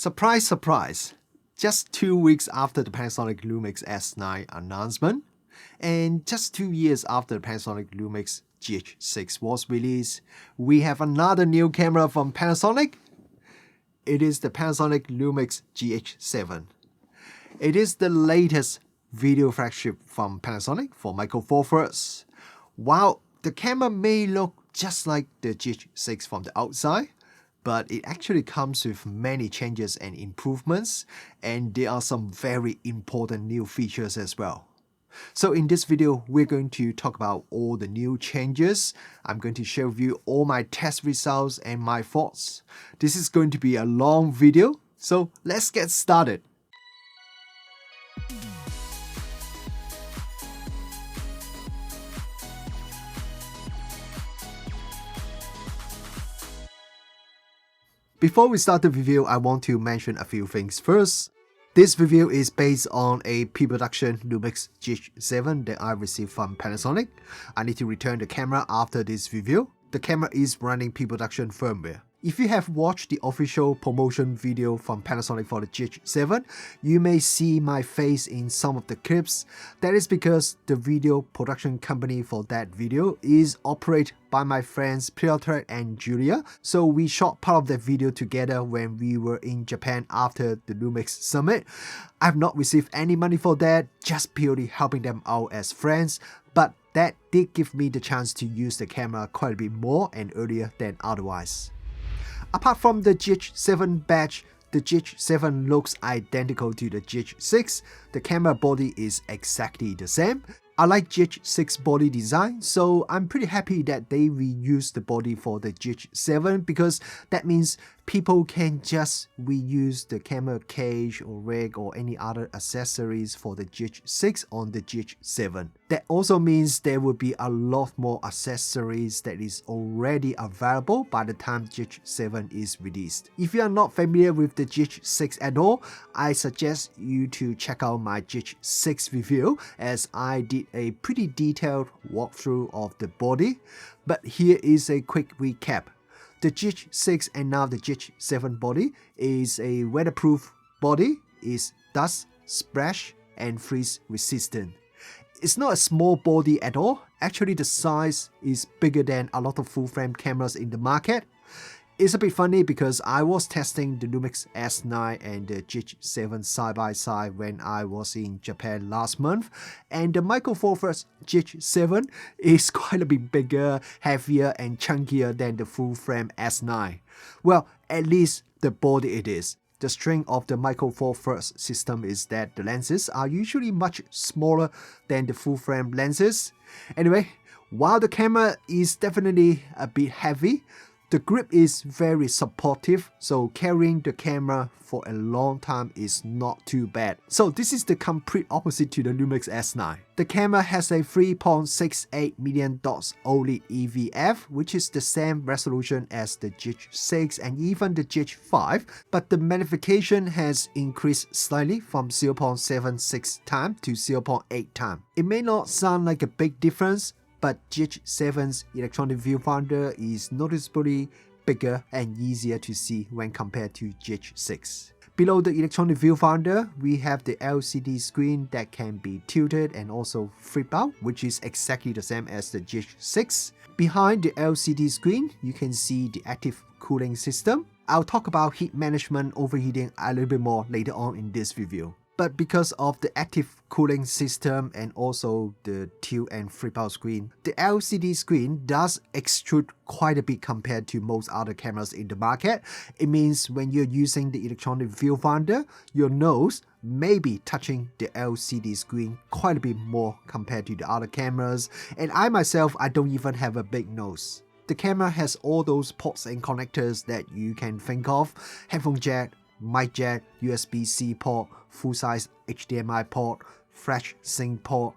Surprise, surprise! Just 2 weeks after the Panasonic Lumix S9 announcement, and just 2 years after the Panasonic Lumix GH6 was released, we have another new camera from Panasonic. It is the Panasonic Lumix GH7. It is the latest video flagship from Panasonic for Micro Four Thirds. While the camera may look just like the GH6 from the outside, but it actually comes with many changes and improvements, and there are some very important new features as well. So in this video, we're going to talk about all the new changes. I'm going to share with you all my test results and my thoughts. This is going to be a long video, so let's get started. Before we start the review, I want to mention a few things first. This review is based on a pre-production Lumix GH7 that I received from Panasonic. I need to return the camera after this review. The camera is running pre-production firmware. If you have watched the official promotion video from Panasonic for the GH7, you may see my face in some of the clips. That is because the video production company for that video is operated by my friends Piotr and Julia, so we shot part of that video together when we were in Japan after the Lumix Summit. I've not received any money for that, just purely helping them out as friends, but that did give me the chance to use the camera quite a bit more and earlier than otherwise. Apart from the GH7 badge, the GH7 looks identical to the GH6. The camera body is exactly the same. I like GH6 body design, so I'm pretty happy that they reused the body for the GH7 because that means people can just reuse the camera cage or rig or any other accessories for the GH6 on the GH7. That also means there will be a lot more accessories that is already available by the time GH7 is released. If you are not familiar with the GH6 at all, I suggest you to check out my GH6 review as I did a pretty detailed walkthrough of the body. But here is a quick recap. The GH6 and now the GH7 body is a weatherproof body, is dust, splash and freeze resistant. It's not a small body at all. Actually, the size is bigger than a lot of full-frame cameras in the market. It's a bit funny because I was testing the Lumix S9 and the GH7 side by side when I was in Japan last month, and the Micro Four Thirds GH7 is quite a bit bigger, heavier and chunkier than the full-frame S9. Well, at least the body it is. The strength of the Micro Four Thirds system is that the lenses are usually much smaller than the full-frame lenses. Anyway, while the camera is definitely a bit heavy, the grip is very supportive, so carrying the camera for a long time is not too bad. So this is the complete opposite to the Lumix S9. The camera has a 3.68 million dots OLED EVF, which is the same resolution as the GH6 and even the GH5, but the magnification has increased slightly from 0.76 times to 0.8 times. It may not sound like a big difference, but GH7's electronic viewfinder is noticeably bigger and easier to see when compared to GH6. Below the electronic viewfinder, we have the LCD screen that can be tilted and also flip out, which is exactly the same as the GH6. Behind the LCD screen, you can see the active cooling system. I'll talk about heat management overheating a little bit more later on in this review. But because of the active cooling system and also the tilt and flip out screen, the LCD screen does extrude quite a bit compared to most other cameras in the market. It means when you're using the electronic viewfinder, your nose may be touching the LCD screen quite a bit more compared to the other cameras. And I myself, I don't even have a big nose. The camera has all those ports and connectors that you can think of: headphone jack, mic jack, USB-C port, full-size HDMI port, flash sync port.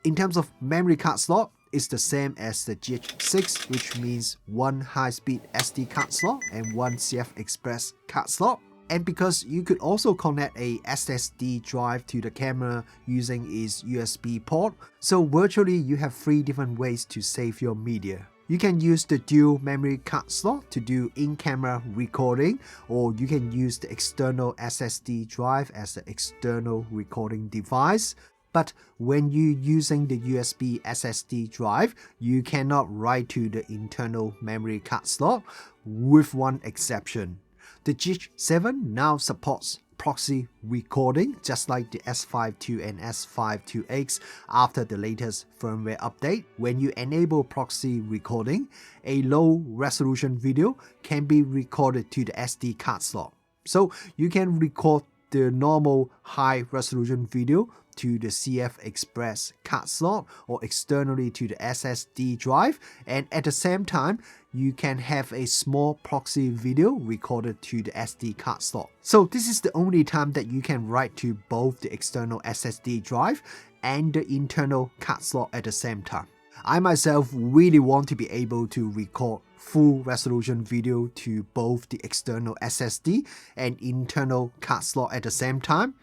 In terms of memory card slot, it's the same as the GH6, which means one high-speed SD card slot and one CF Express card slot. And because you could also connect a SSD drive to the camera using its USB port, so virtually you have 3 different ways to save your media. You can use the dual memory card slot to do in-camera recording, or you can use the external SSD drive as the external recording device. But when you're using the USB SSD drive, you cannot write to the internal memory card slot, with one exception. The GH7 now supports proxy recording, just like the S52 and S52X after the latest firmware update. When you enable proxy recording, a low resolution video can be recorded to the SD card slot. So you can record the normal high resolution video to the CF Express card slot or externally to the SSD drive, and at the same time you can have a small proxy video recorded to the SD card slot. So this is the only time that you can write to both the external SSD drive and the internal card slot at the same time. I myself really want to be able to record full resolution video to both the external SSD and internal card slot at the same time.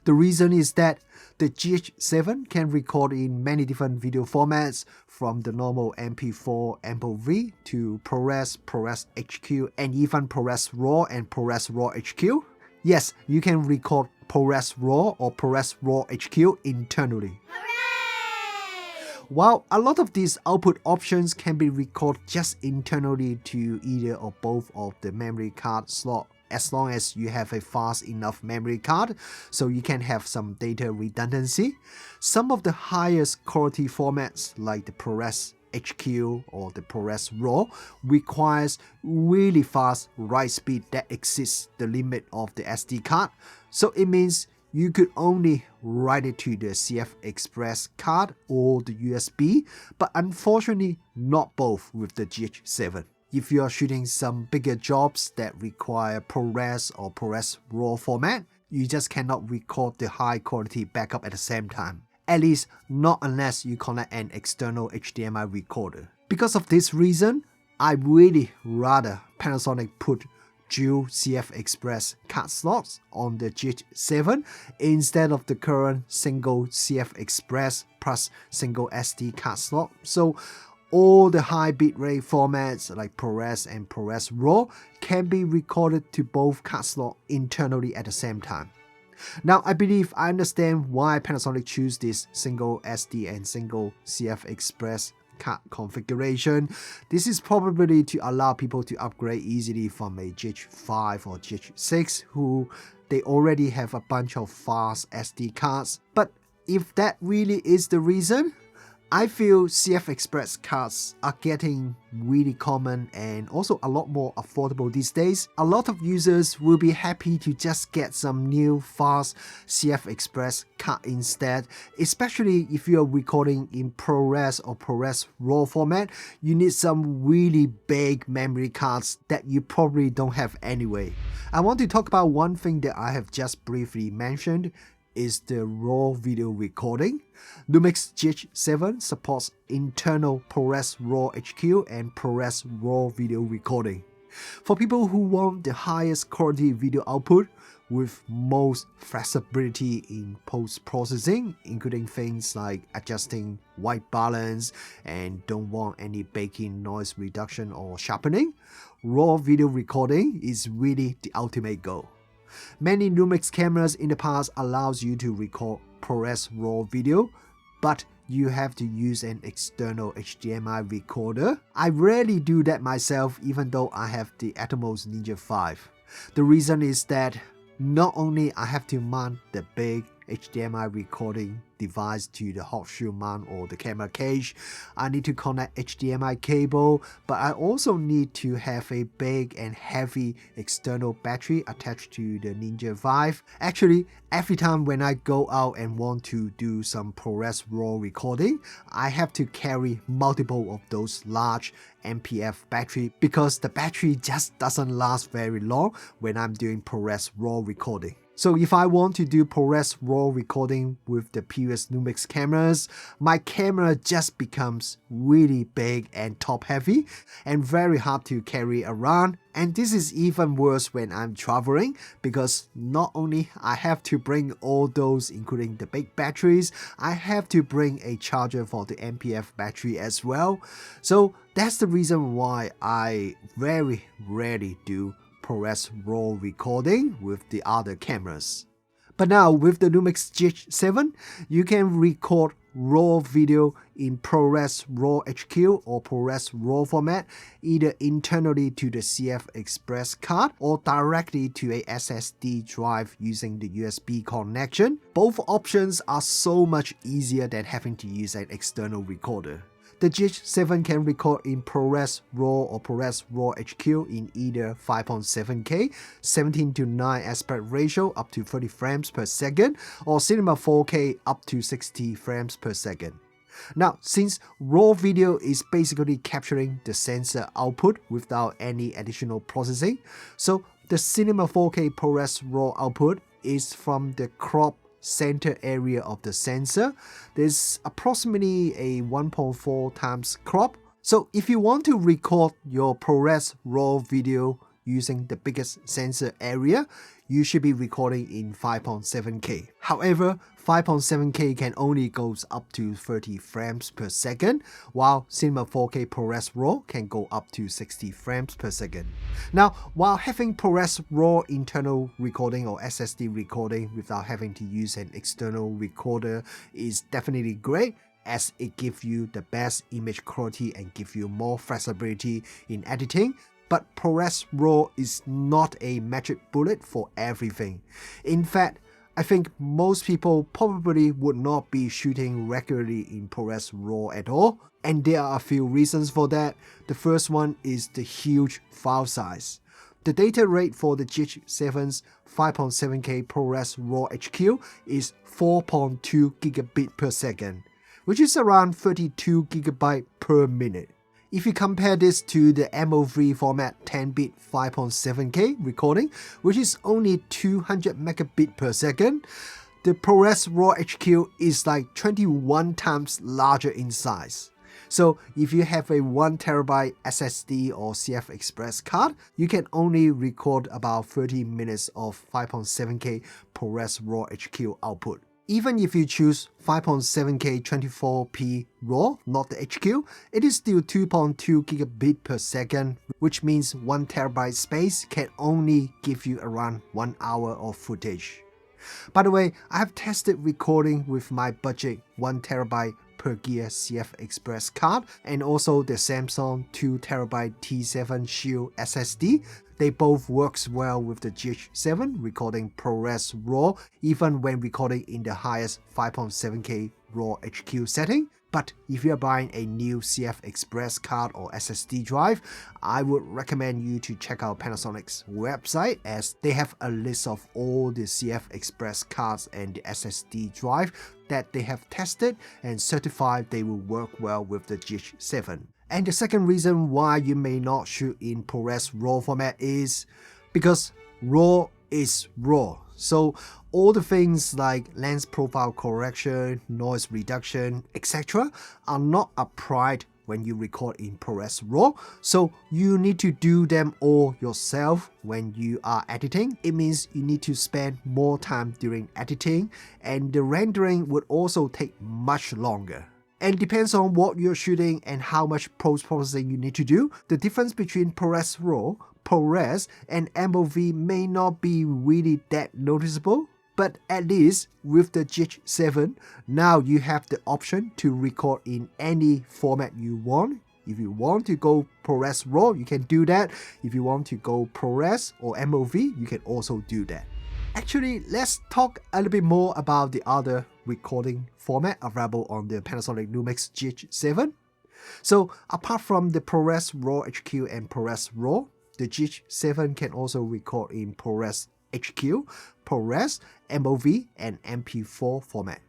The reason is that the GH7 can record in many different video formats, from the normal MP4 MPV to ProRes, ProRes HQ, and even ProRes RAW and ProRes RAW HQ. Yes, you can record ProRes RAW or ProRes RAW HQ internally. While a lot of these output options can be recorded just internally to either or both of the memory card slot, as long as you have a fast enough memory card, so you can have some data redundancy. Some of the highest quality formats like the ProRes HQ or the ProRes RAW requires really fast write speed that exceeds the limit of the SD card. So it means you could only write it to the CF Express card or the USB, but unfortunately not both with the GH7. If you are shooting some bigger jobs that require ProRes or ProRes RAW format, you just cannot record the high quality backup at the same time. At least not unless you connect an external HDMI recorder. Because of this reason, I really rather Panasonic put dual CF Express card slots on the GH7 instead of the current single CF Express plus single SD card slot. So all the high bitrate formats like ProRes and ProRes RAW can be recorded to both card slots internally at the same time. Now, I believe I understand why Panasonic chose this single SD and single CF Express card configuration. This is probably to allow people to upgrade easily from a GH5 or GH6 who they already have a bunch of fast SD cards. But if that really is the reason, I feel CF Express cards are getting really common and also a lot more affordable these days. A lot of users will be happy to just get some new fast CF Express card instead, especially if you are recording in ProRes or ProRes RAW format. You need some really big memory cards that you probably don't have anyway. I want to talk about one thing that I have just briefly mentioned, is the RAW video recording. Lumix GH7 supports internal ProRes RAW HQ and ProRes RAW video recording. For people who want the highest quality video output with most flexibility in post-processing, including things like adjusting white balance and don't want any baking, noise reduction or sharpening, RAW video recording is really the ultimate goal. Many Lumix cameras in the past allows you to record ProRes RAW video, but you have to use an external HDMI recorder. I rarely do that myself, even though I have the Atomos Ninja 5. The reason is that not only I have to mount the big HDMI recording device to the hot shoe mount or the camera cage, I need to connect HDMI cable, but I also need to have a big and heavy external battery attached to the Ninja 5. Actually, every time when I go out and want to do some ProRes RAW recording, I have to carry multiple of those large MPF battery because the battery just doesn't last very long when I'm doing ProRes RAW recording. So if I want to do ProRes RAW recording with the previous Lumix cameras, my camera just becomes really big and top heavy and very hard to carry around. And this is even worse when I'm traveling, because not only I have to bring all those, including the big batteries, I have to bring a charger for the NPF battery as well. So that's the reason why I very rarely do ProRes RAW recording with the other cameras. But now with the Lumix GH7, you can record RAW video in ProRes RAW HQ or ProRes RAW format, either internally to the CF Express card or directly to a SSD drive using the USB connection. Both options are so much easier than having to use an external recorder. The GH7 can record in ProRes RAW or ProRes RAW HQ in either 5.7K, 17:9 aspect ratio up to 30 frames per second, or Cinema 4K up to 60 frames per second. Now, since RAW video is basically capturing the sensor output without any additional processing, so the Cinema 4K ProRes RAW output is from the crop center area of the sensor. There's approximately a 1.4 times crop. So if you want to record your ProRes RAW video using the biggest sensor area, you should be recording in 5.7K. However, 5.7K can only goes up to 30 frames per second, while Cinema 4K ProRes RAW can go up to 60 frames per second. Now, while having ProRes RAW internal recording or SSD recording without having to use an external recorder is definitely great, as it gives you the best image quality and gives you more flexibility in editing. But ProRes RAW is not a magic bullet for everything. In fact, I think most people probably would not be shooting regularly in ProRes RAW at all, and there are a few reasons for that. The first one is the huge file size. The data rate for the GH7's 5.7K ProRes RAW HQ is 4.2 gigabit per second, which is around 32 gigabyte per minute. If you compare this to the MOV format 10-bit 5.7K recording, which is only 200 megabit per second, the ProRes RAW HQ is like 21 times larger in size. So if you have a 1TB SSD or CF Express card, you can only record about 30 minutes of 5.7K ProRes RAW HQ output. Even if you choose 5.7K 24p RAW, not the HQ, it is still 2.2 gigabit per second, which means 1TB space can only give you around 1 hour of footage. By the way, I have tested recording with my budget 1TB per gear CF Express card and also the Samsung 2TB T7 Shield SSD. They both works well with the GH7 recording ProRes RAW even when recording in the highest 5.7K RAW HQ setting. But if you're buying a new CF Express card or SSD drive, I would recommend you to check out Panasonic's website, as they have a list of all the CF Express cards and the SSD drive that they have tested and certified they will work well with the GH7. And the second reason why you may not shoot in ProRes RAW format is because RAW is RAW. So all the things like lens profile correction, noise reduction, etc. are not applied when you record in ProRes RAW. So you need to do them all yourself when you are editing. It means you need to spend more time during editing, and the rendering would also take much longer. And depends on what you're shooting and how much post-processing you need to do. The difference between ProRes RAW, ProRes, and MOV may not be really that noticeable, but at least with the GH7, now you have the option to record in any format you want. If you want to go ProRes RAW, you can do that. If you want to go ProRes or MOV, you can also do that. Actually, let's talk a little bit more about the other recording format available on the Panasonic Lumix GH7. So apart from the ProRes RAW HQ and ProRes RAW, the GH7 can also record in ProRes HQ, ProRes, MOV, and MP4 format.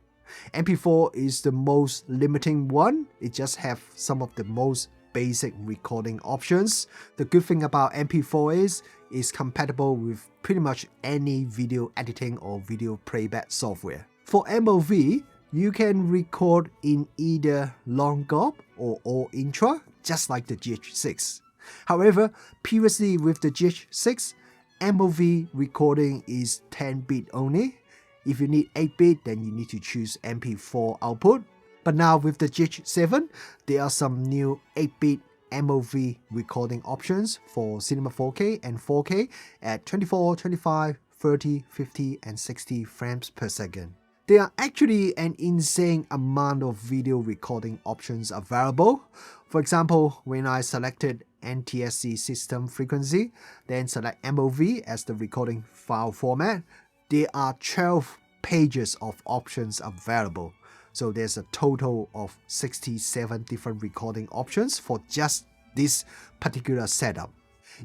MP4 is the most limiting one. It just have some of the most basic recording options. The good thing about MP4 is is compatible with pretty much any video editing or video playback software. For MOV, you can record in either long GOP or all intra, just like the GH6. However, previously with the GH6, MOV recording is 10-bit only. If you need 8-bit, then you need to choose MP4 output. But now with the GH7, there are some new 8-bit MOV recording options for Cinema 4K and 4K at 24, 25, 30, 50 and 60 frames per second. There are actually an insane amount of video recording options available. For example, when I selected NTSC system frequency, then select MOV as the recording file format, there are 12 pages of options available. So there's a total of 67 different recording options for just this particular setup.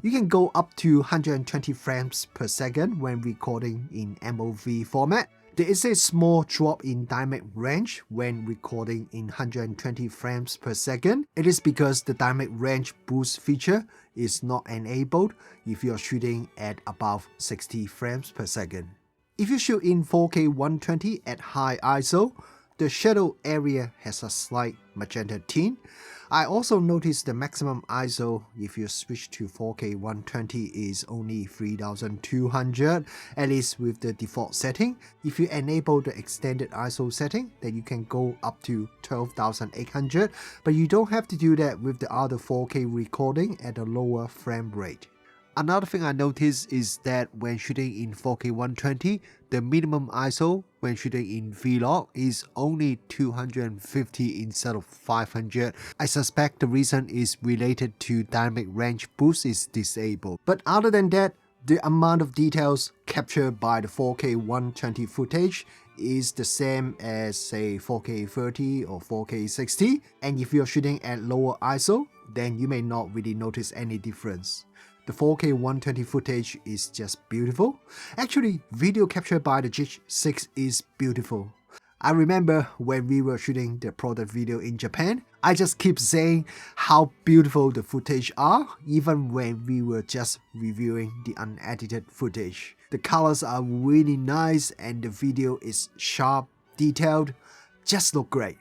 You can go up to 120 frames per second when recording in MOV format. There is a small drop in dynamic range when recording in 120 frames per second. It is because the dynamic range boost feature is not enabled if you're shooting at above 60 frames per second. If you shoot in 4K 120 at high ISO, the shadow area has a slight magenta tint. I also noticed the maximum ISO if you switch to 4K 120 is only 3200, at least with the default setting. If you enable the extended ISO setting, then you can go up to 12800, but you don't have to do that with the other 4K recording at a lower frame rate. Another thing I noticed is that when shooting in 4K 120, the minimum ISO when shooting in Vlog is only 250 instead of 500. I suspect the reason is related to dynamic range boost is disabled. But other than that, the amount of details captured by the 4K 120 footage is the same as say 4K 30 or 4K 60. And if you're shooting at lower ISO, then you may not really notice any difference. The 4K 120 footage is just beautiful. Actually, video captured by the GH6 is beautiful. I remember when we were shooting the product video in Japan, I just keep saying how beautiful the footage are, even when we were just reviewing the unedited footage. The colors are really nice and the video is sharp, detailed, just look great.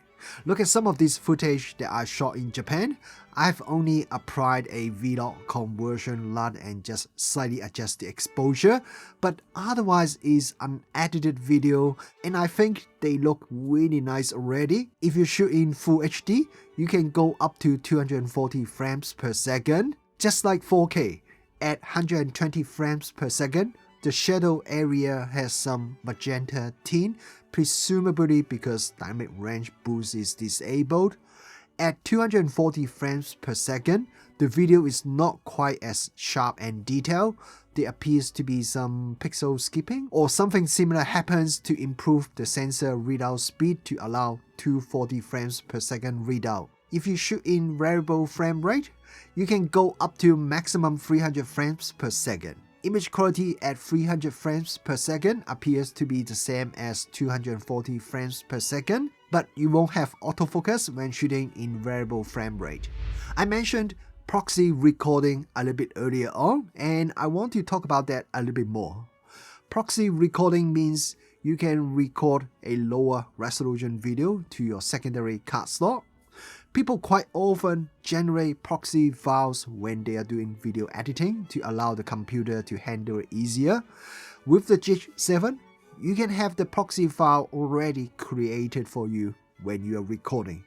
Look at some of this footage that I shot in Japan. I've only applied a Vlog conversion LUT and just slightly adjust the exposure, but otherwise is unedited video and I think they look really nice already. If you shoot in Full HD, you can go up to 240 frames per second, just like 4K. At 120 frames per second, the shadow area has some magenta tint, presumably because dynamic range boost is disabled. At 240 frames per second, the video is not quite as sharp and detailed. There appears to be some pixel skipping or something similar happens to improve the sensor readout speed to allow 240 frames per second readout. If you shoot in variable frame rate, you can go up to maximum 300 frames per second. Image quality at 300 frames per second appears to be the same as 240 frames per second, but you won't have autofocus when shooting in variable frame rate. I mentioned proxy recording a little bit earlier on, and I want to talk about that a little bit more. Proxy recording means you can record a lower resolution video to your secondary card slot. People quite often generate proxy files when they are doing video editing to allow the computer to handle it easier. With the GH7, you can have the proxy file already created for you when you are recording.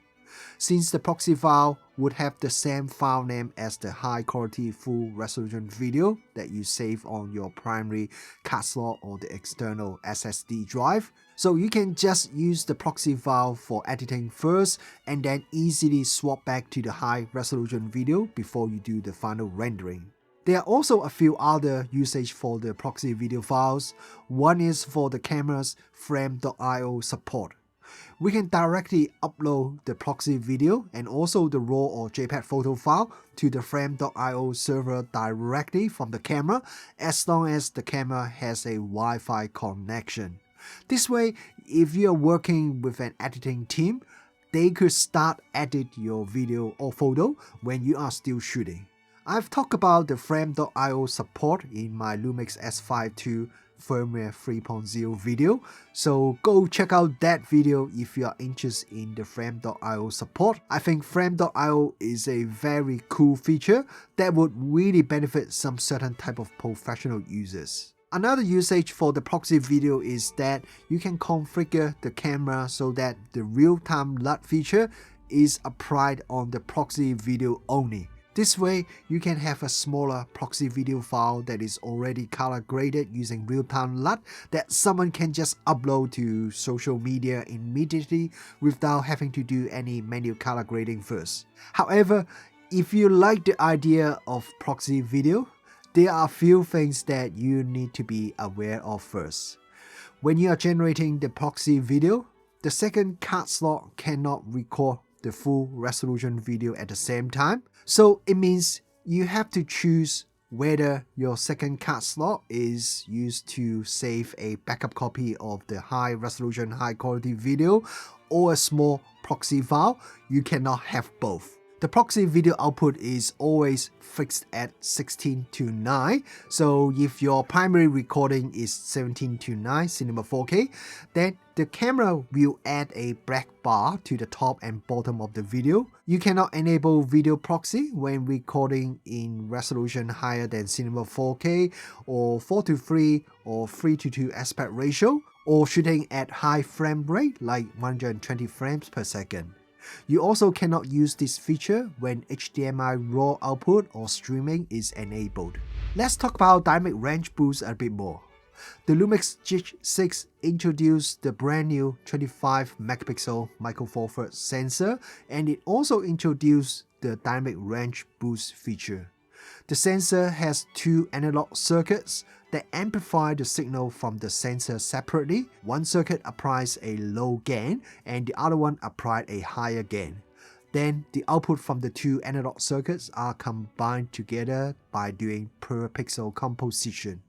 Since the proxy file would have the same file name as the high quality full resolution video that you save on your primary card slot or the external SSD drive, so you can just use the proxy file for editing first and then easily swap back to the high resolution video before you do the final rendering. There are also a few other usage for the proxy video files. One is for the camera's frame.io support. We can directly upload the proxy video and also the RAW or JPEG photo file to the frame.io server directly from the camera as long as the camera has a Wi-Fi connection. This way, if you are working with an editing team, they could start edit your video or photo when you are still shooting. I've talked about the Frame.io support in my Lumix S5 II firmware 3.0 video, so go check out that video if you are interested in the Frame.io support. I think Frame.io is a very cool feature that would really benefit some certain type of professional users. Another usage for the proxy video is that you can configure the camera so that the real-time LUT feature is applied on the proxy video only. This way, you can have a smaller proxy video file that is already color graded using real-time LUT that someone can just upload to social media immediately without having to do any manual color grading first. However, if you like the idea of proxy video, there are a few things that you need to be aware of first. When you are generating the proxy video, the second card slot cannot record the full resolution video at the same time. So it means you have to choose whether your second card slot is used to save a backup copy of the high resolution, high quality video or a small proxy file. You cannot have both. The proxy video output is always fixed at 16:9, so if your primary recording is 17:9 Cinema 4K, then the camera will add a black bar to the top and bottom of the video. You cannot enable video proxy when recording in resolution higher than Cinema 4K or 4:3 or 3:2 aspect ratio, or shooting at high frame rate like 120 frames per second. You also cannot use this feature when HDMI raw output or streaming is enabled. Let's talk about dynamic range boost a bit more. The Lumix GH6 introduced the brand new 25 megapixel Micro Four Thirds sensor, and it also introduced the dynamic range boost feature. The sensor has two analog circuits that amplify the signal from the sensor separately. One circuit applies a low gain and the other one applies a higher gain. Then the output from the two analog circuits are combined together by doing per pixel composition.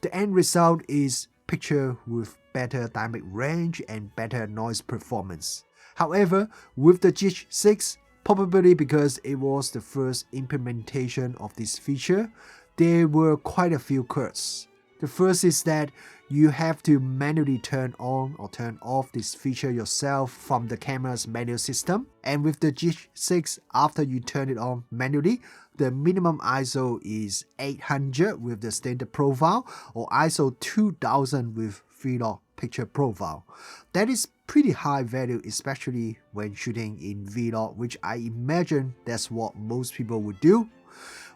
The end result is picture with better dynamic range and better noise performance. However, with the GH6, probably because it was the first implementation of this feature, there were quite a few quirks. The first is that you have to manually turn on or turn off this feature yourself from the camera's manual system. And with the GH6, after you turn it on manually, the minimum ISO is 800 with the standard profile or ISO 2000 with vlog picture profile. That is pretty high value, especially when shooting in vlog, which I imagine that's what most people would do.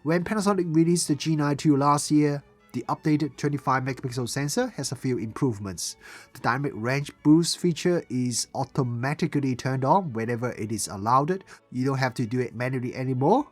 When Panasonic released the G9 II last year, the updated 25 megapixel sensor has a few improvements. The dynamic range boost feature is automatically turned on whenever it is allowed. You don't have to do it manually anymore.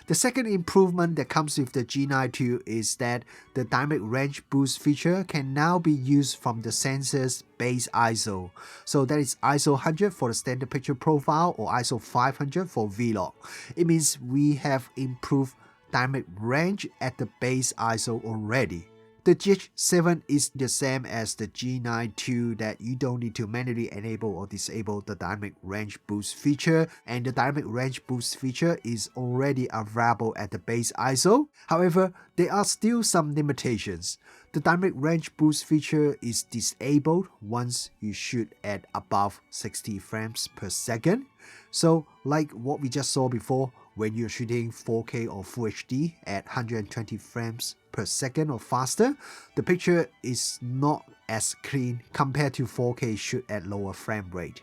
The second improvement that comes with the G9 II is that the dynamic range boost feature can now be used from the sensor's base ISO. So that is ISO 100 for the standard picture profile or ISO 500 for vlog. It means we have improved dynamic range at the base ISO already. The GH7 is the same as the G9 II, that you don't need to manually enable or disable the dynamic range boost feature, and the dynamic range boost feature is already available at the base ISO. However, there are still some limitations. The dynamic range boost feature is disabled once you shoot at above 60 frames per second. So like what we just saw before, when you're shooting 4K or Full HD at 120 frames per second or faster, the picture is not as clean compared to 4K shoot at lower frame rate.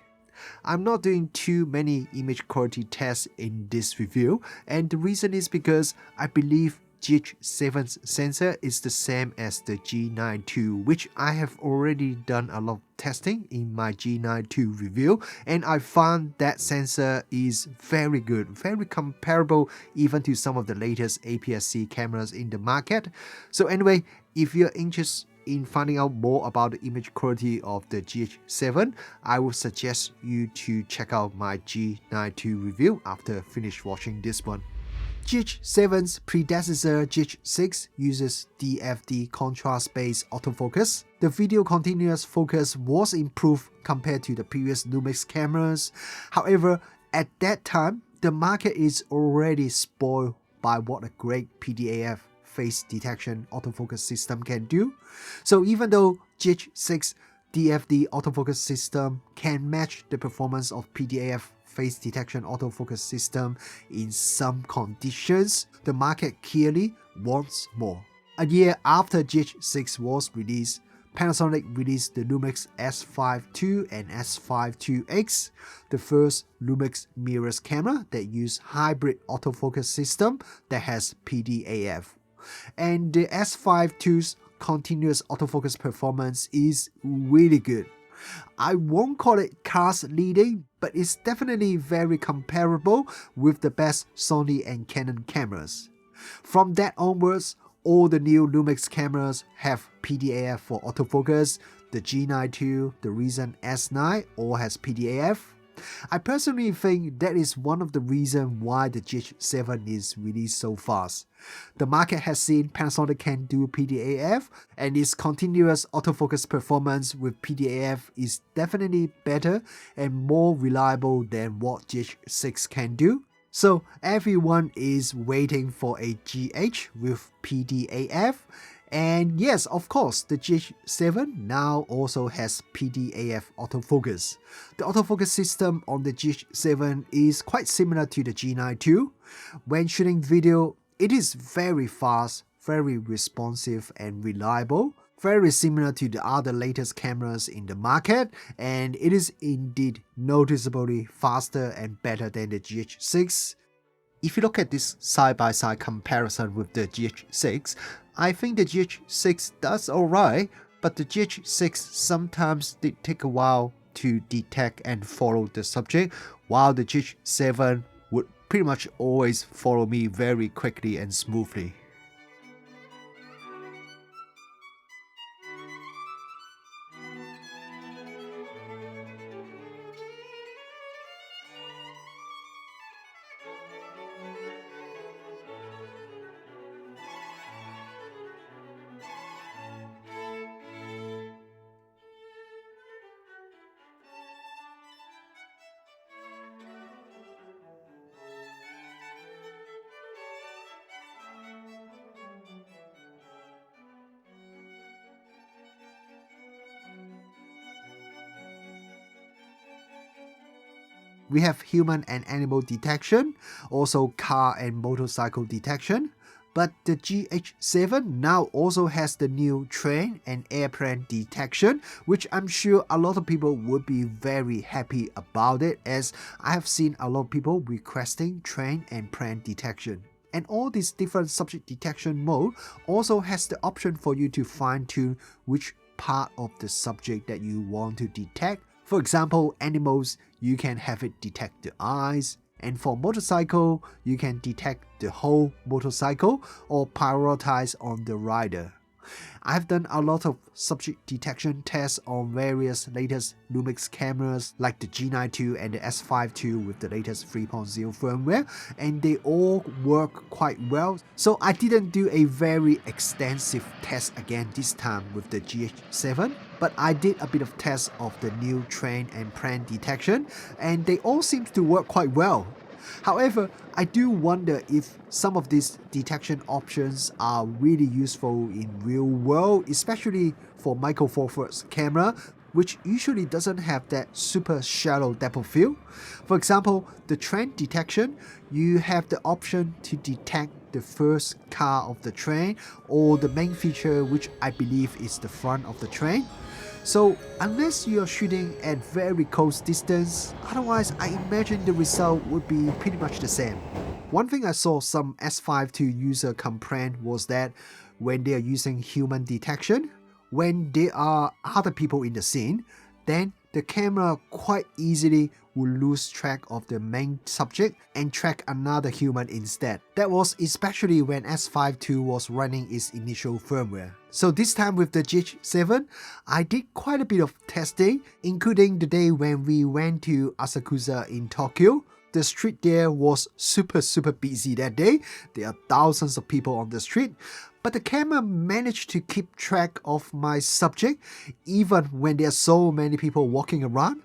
I'm not doing too many image quality tests in this review, and the reason is because I believe GH7's sensor is the same as the G9 II, which I have already done a lot of testing in my G9 II review, and I found that sensor is very good, very comparable even to some of the latest APS-C cameras in the market. So anyway, if you're interested in finding out more about the image quality of the GH7, I would suggest you to check out my G9 II review after finish watching this one. GH7's predecessor GH6 uses DFD contrast-based autofocus. The video continuous focus was improved compared to the previous Lumix cameras. However, at that time, the market is already spoiled by what a great PDAF face detection autofocus system can do. So even though GH6 DFD autofocus system can match the performance of PDAF face detection autofocus system in some conditions, the market clearly wants more. A year after GH6 was released, Panasonic released the Lumix S5 II and S5 IIX, the first Lumix mirrorless camera that use hybrid autofocus system that has PDAF. And the S5 II's continuous autofocus performance is really good. I won't call it class leading, but it's definitely very comparable with the best Sony and Canon cameras. From that onwards, all the new Lumix cameras have PDAF for autofocus. The G9 II, the recent S9 all has PDAF. I personally think that is one of the reasons why the GH7 is released so fast. The market has seen Panasonic can do PDAF, and its continuous autofocus performance with PDAF is definitely better and more reliable than what GH6 can do. So everyone is waiting for a GH with PDAF. And yes, of course, the GH7 now also has PDAF autofocus. The autofocus system on the GH7 is quite similar to the G9 II. When shooting video, it is very fast, very responsive and reliable, very similar to the other latest cameras in the market, and it is indeed noticeably faster and better than the GH6. If you look at this side-by-side comparison with the GH6, I think the GH6 does alright, but the GH6 sometimes did take a while to detect and follow the subject, while the GH7 would pretty much always follow me very quickly and smoothly. We have human and animal detection, also car and motorcycle detection. But the GH7 now also has the new train and airplane detection, which I'm sure a lot of people would be very happy about it, as I have seen a lot of people requesting train and plane detection. And all these different subject detection mode also has the option for you to fine-tune which part of the subject that you want to detect. For example, animals, you can have it detect the eyes, and for motorcycle, you can detect the whole motorcycle or prioritize on the rider. I've done a lot of subject detection tests on various latest Lumix cameras like the G9 II and the S5 II with the latest 3.0 firmware, and they all work quite well. So I didn't do a very extensive test again this time with the GH7, but I did a bit of test of the new train and plane detection, and they all seem to work quite well. However, I do wonder if some of these detection options are really useful in real world, especially for Micro Four Thirds camera, which usually doesn't have that super shallow depth of field. For example, the train detection, you have the option to detect the first car of the train or the main feature, which I believe is the front of the train. So unless you are shooting at very close distance, otherwise I imagine the result would be pretty much the same. One thing I saw some S5 II user complain was that when they are using human detection, when there are other people in the scene, then the camera quite easily will lose track of the main subject and track another human instead. That was especially when S5 II was running its initial firmware. So this time with the GH7, I did quite a bit of testing, including the day when we went to Asakusa in Tokyo. The street there was super busy that day. There are thousands of people on the street, but the camera managed to keep track of my subject even when there are so many people walking around.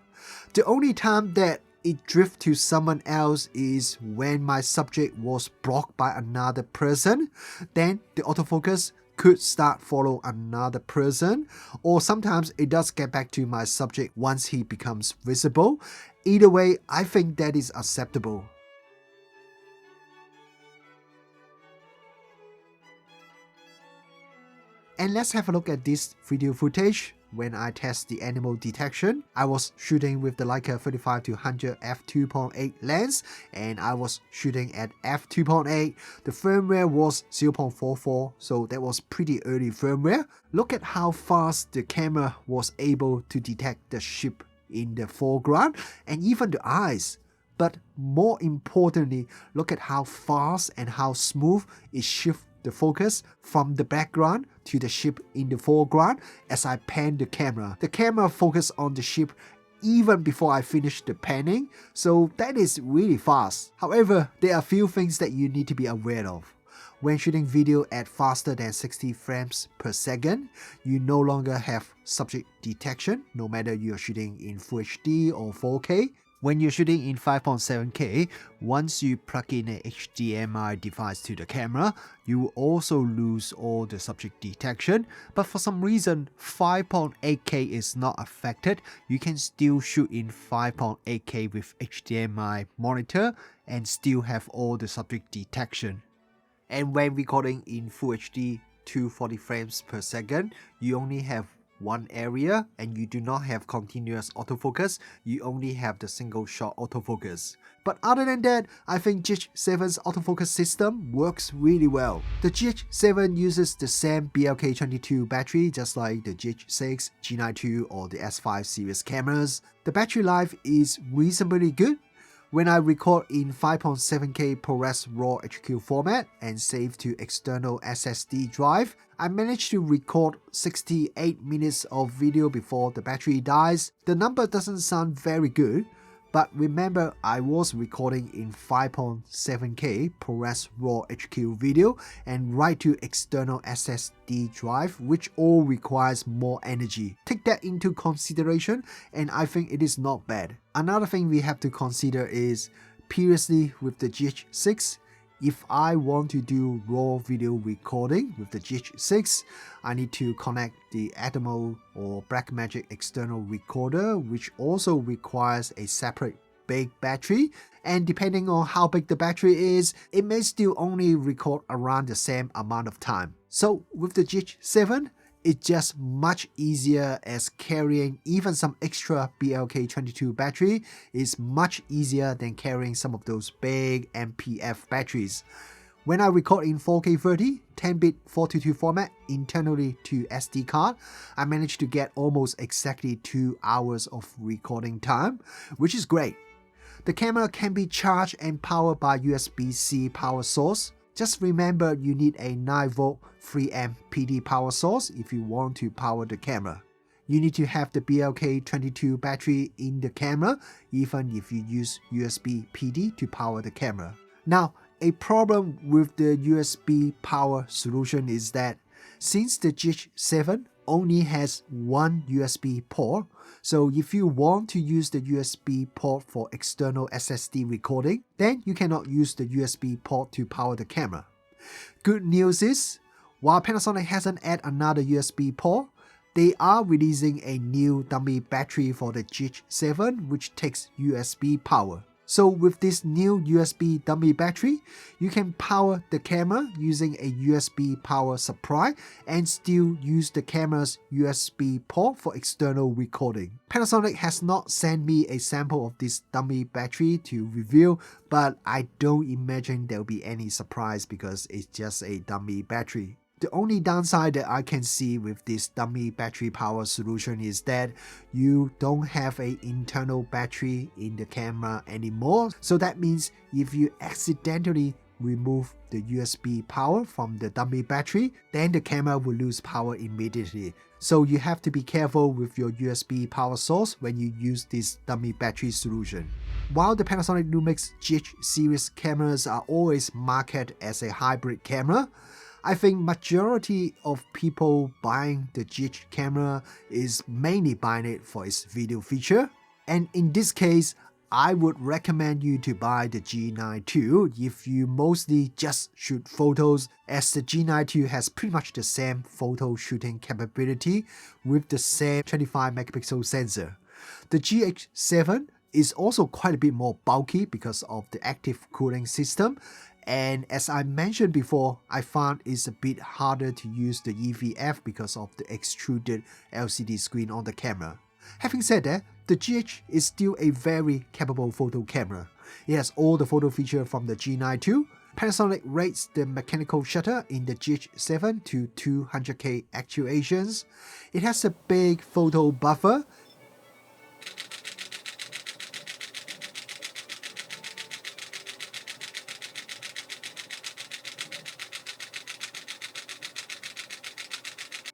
The only time that it drift to someone else is when my subject was blocked by another person. Then the autofocus could start follow another person, or sometimes it does get back to my subject once he becomes visible. Either way, I think that is acceptable. And let's have a look at this video footage. When I test the animal detection, I was shooting with the Leica 35-100 f2.8 lens, and I was shooting at f2.8. The firmware was 0.44, so that was pretty early firmware. Look at how fast the camera was able to detect the ship in the foreground and even the eyes. But more importantly, look at how fast and how smooth it shifts the focus from the background to the ship in the foreground as I pan the camera. The camera focused on the ship even before I finished the panning, so that is really fast. However, there are a few things that you need to be aware of. When shooting video at faster than 60 frames per second, you no longer have subject detection, no matter you're shooting in Full HD or 4K. When you're shooting in 5.7K, once you plug in a HDMI device to the camera, you will also lose all the subject detection. But for some reason, 5.8K is not affected. You can still shoot in 5.8K with HDMI monitor and still have all the subject detection. And when recording in Full HD 240 frames per second, you only have one area and you do not have continuous autofocus, you only have the single shot autofocus. But other than that, I think GH7's autofocus system works really well. The GH7 uses the same BLK22 battery just like the GH6, G9 II or the S5 series cameras. The battery life is reasonably good. When I record in 5.7K ProRes RAW HQ format and save to external SSD drive, I managed to record 68 minutes of video before the battery dies. The number doesn't sound very good, but remember I was recording in 5.7K ProRes RAW HQ video and write to external SSD drive, which all requires more energy. Take that into consideration and I think it is not bad. Another thing we have to consider is previously with the GH6, if I want to do raw video recording with the GH6, I need to connect the Atomos or Blackmagic external recorder, which also requires a separate big battery. And depending on how big the battery is, it may still only record around the same amount of time. So with the GH7, it's just much easier as carrying even some extra BLK22 battery is much easier than carrying some of those big MPF batteries. When I record in 4K 30, 10-bit 422 format internally to SD card, I managed to get almost exactly 2 hours of recording time, which is great. The camera can be charged and powered by USB-C power source. Just remember you need a 9V 3A PD power source if you want to power the camera. You need to have the BLK22 battery in the camera even if you use USB PD to power the camera. Now, a problem with the USB power solution is that since the GH7 only has one USB port, so if you want to use the USB port for external SSD recording, then you cannot use the USB port to power the camera. Good news is, while Panasonic hasn't added another USB port, they are releasing a new dummy battery for the GH7 which takes USB power. So with this new USB dummy battery, you can power the camera using a USB power supply and still use the camera's USB port for external recording. Panasonic has not sent me a sample of this dummy battery to review, but I don't imagine there will be any surprise because it's just a dummy battery. The only downside that I can see with this dummy battery power solution is that you don't have an internal battery in the camera anymore. So that means if you accidentally remove the USB power from the dummy battery, then the camera will lose power immediately. So you have to be careful with your USB power source when you use this dummy battery solution. While the Panasonic Lumix GH series cameras are always marketed as a hybrid camera, I think majority of people buying the GH camera is mainly buying it for its video feature. And in this case, I would recommend you to buy the G9 II if you mostly just shoot photos, as the G9 II has pretty much the same photo shooting capability with the same 25 megapixel sensor. The GH7 is also quite a bit more bulky because of the active cooling system, and as I mentioned before, I found it's a bit harder to use the EVF because of the extruded LCD screen on the camera. Having said that, the GH is still a very capable photo camera. It has all the photo features from the G9 II. Panasonic rates the mechanical shutter in the GH7 to 200K actuations. It has a big photo buffer.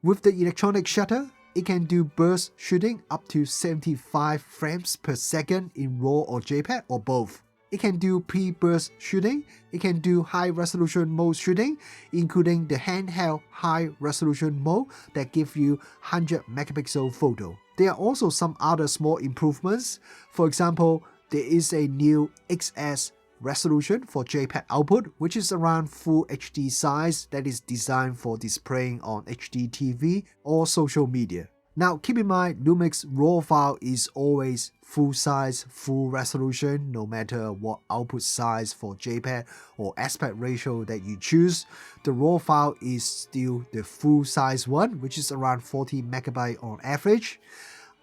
With the electronic shutter, it can do burst shooting up to 75 frames per second in RAW or JPEG or both. It can do pre-burst shooting, it can do high-resolution mode shooting, including the handheld high-resolution mode that gives you 100 megapixel photo. There are also some other small improvements. For example, there is a new XS resolution for JPEG output, which is around full HD size that is designed for displaying on HD TV or social media. Now keep in mind, Lumix RAW file is always full size, full resolution, no matter what output size for JPEG or aspect ratio that you choose. The RAW file is still the full size one, which is around 40 megabyte on average.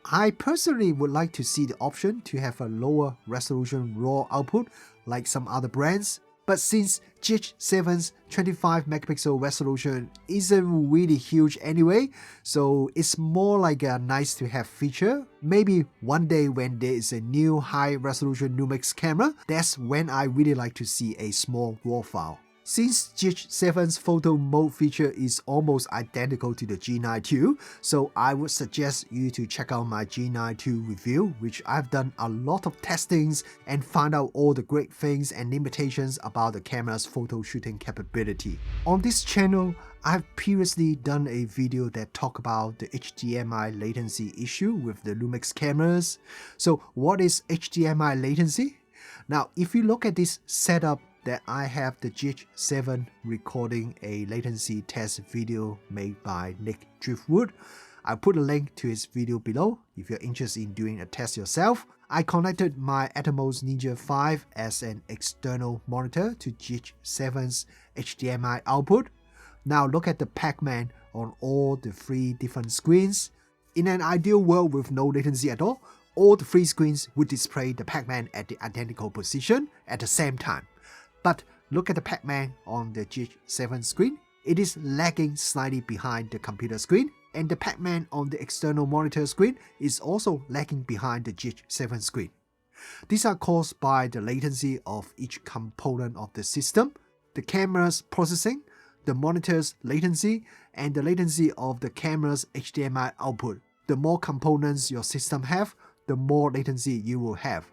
I personally would like to see the option to have a lower resolution RAW output like some other brands, but since GH7's 25 megapixel resolution isn't really huge anyway, so it's more like a nice to have feature. Maybe one day when there is a new high resolution Lumix camera, that's when I really like to see a small RAW file. Since GH7's photo mode feature is almost identical to the G9 II, so I would suggest you to check out my G9 II review, which I've done a lot of testings and found out all the great things and limitations about the camera's photo shooting capability. On this channel, I've previously done a video that talked about the HDMI latency issue with the Lumix cameras. So what is HDMI latency? Now, if you look at this setup that I have the GH7 recording a latency test video made by Nick Driftwood. I'll put a link to his video below if you're interested in doing a test yourself. I connected my Atomos Ninja 5 as an external monitor to GH7's HDMI output. Now look at the Pac-Man on all the three different screens. In an ideal world with no latency at all the three screens would display the Pac-Man at the identical position at the same time. But look at the Pac-Man on the GH7 screen. It is lagging slightly behind the computer screen, and the Pac-Man on the external monitor screen is also lagging behind the GH7 screen. These are caused by the latency of each component of the system, the camera's processing, the monitor's latency, and the latency of the camera's HDMI output. The more components your system have, the more latency you will have.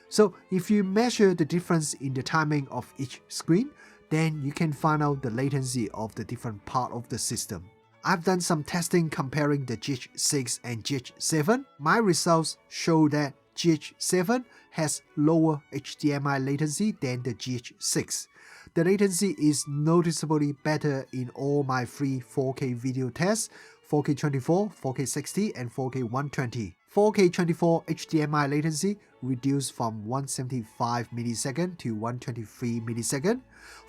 So if you measure the difference in the timing of each screen, then you can find out the latency of the different part of the system. I've done some testing comparing the GH6 and GH7. My results show that GH7 has lower HDMI latency than the GH6. The latency is noticeably better in all my three 4K video tests: 4K 24, 4K 60, and 4K 120. 4K 24 HDMI latency reduced from 175 millisecond to 123 millisecond.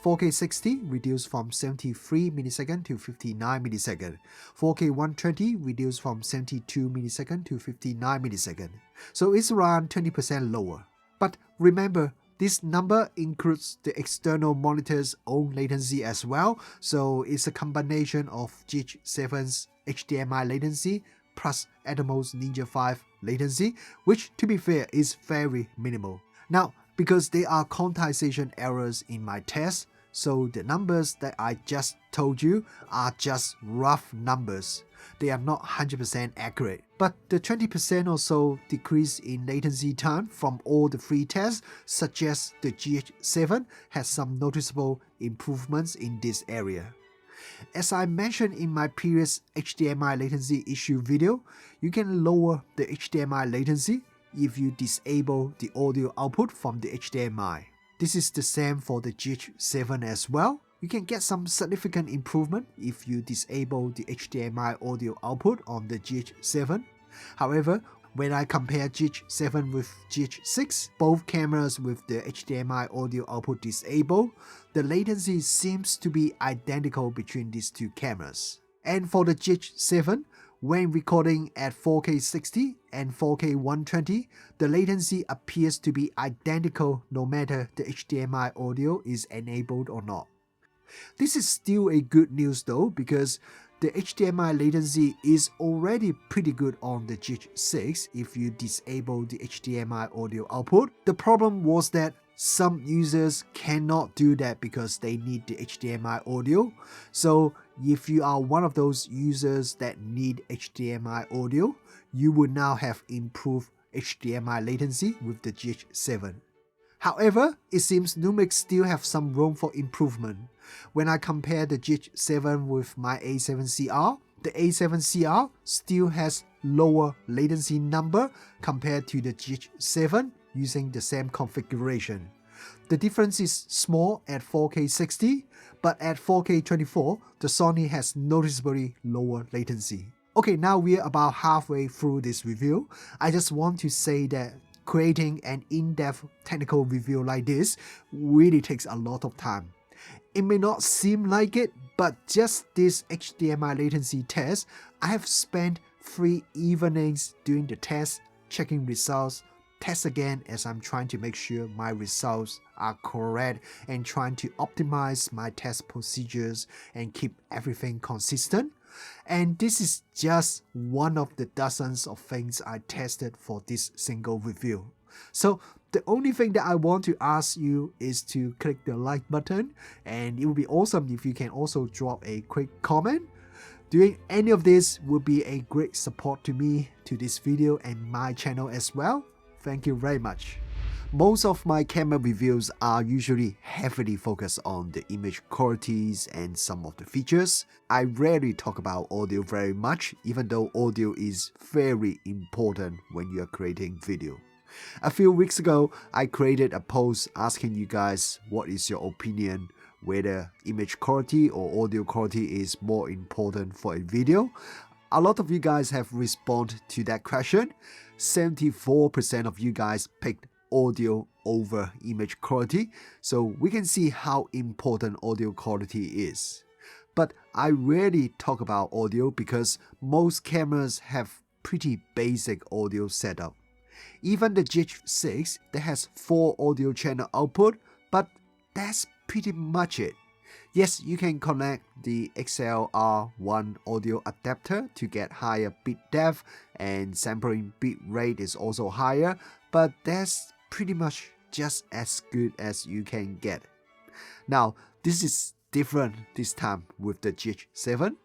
4K 60 reduced from 73 millisecond to 59 millisecond. 4K 120 reduced from 72 millisecond to 59 millisecond. So it's around 20% lower. But remember, this number includes the external monitor's own latency as well, so it's a combination of GH7's HDMI latency plus Atomos Ninja 5 latency, which to be fair is very minimal. Now, because there are quantization errors in my test, so the numbers that I just told you are just rough numbers. They are not 100% accurate. But the 20% or so decrease in latency time from all the three tests suggests the GH7 has some noticeable improvements in this area. As I mentioned in my previous HDMI latency issue video, you can lower the HDMI latency if you disable the audio output from the HDMI. This is the same for the GH7 as well. You can get some significant improvement if you disable the HDMI audio output on the GH7. However, when I compare GH7 with GH6, both cameras with the HDMI audio output disabled, the latency seems to be identical between these two cameras. And for the GH7, when recording at 4K 60 and 4K 120, the latency appears to be identical no matter the HDMI audio is enabled or not. This is still a good news though, because the HDMI latency is already pretty good on the GH6 if you disable the HDMI audio output. The problem was that some users cannot do that because they need the HDMI audio. So if you are one of those users that need HDMI audio, you will now have improved HDMI latency with the GH7. However, it seems Lumix still have some room for improvement. When I compare the GH7 with my A7CR, the A7CR still has lower latency the number compared to the GH7 using the same configuration. The difference is small at 4K 60, but at 4K 24, the Sony has noticeably lower latency. Okay, now we are about halfway through this review. I just want to say that creating an in-depth technical review like this really takes a lot of time. It may not seem like it, but just this HDMI latency test, I have spent 3 evenings doing the test, checking results, test again as I'm trying to make sure my results are correct and trying to optimize my test procedures and keep everything consistent. And this is just one of the dozens of things I tested for this single review. So the only thing that I want to ask you is to click the like button, and it would be awesome if you can also drop a quick comment. Doing any of this would be a great support to me, to this video and my channel as well. Thank you very much. Most of my camera reviews are usually heavily focused on the image qualities and some of the features. I rarely talk about audio very much, even though audio is very important when you are creating video. A few weeks ago, I created a post asking you guys what is your opinion, whether image quality or audio quality is more important for a video. A lot of you guys have responded to that question. 74% of you guys picked audio over image quality, so we can see how important audio quality is. But I rarely talk about audio because most cameras have pretty basic audio setup. Even the GH6 that has 4 audio channel output, but that's pretty much it. Yes, you can connect the XLR1 audio adapter to get higher bit depth, and sampling bit rate is also higher, but that's pretty much just as good as you can get. Now, this is different this time with the GH7.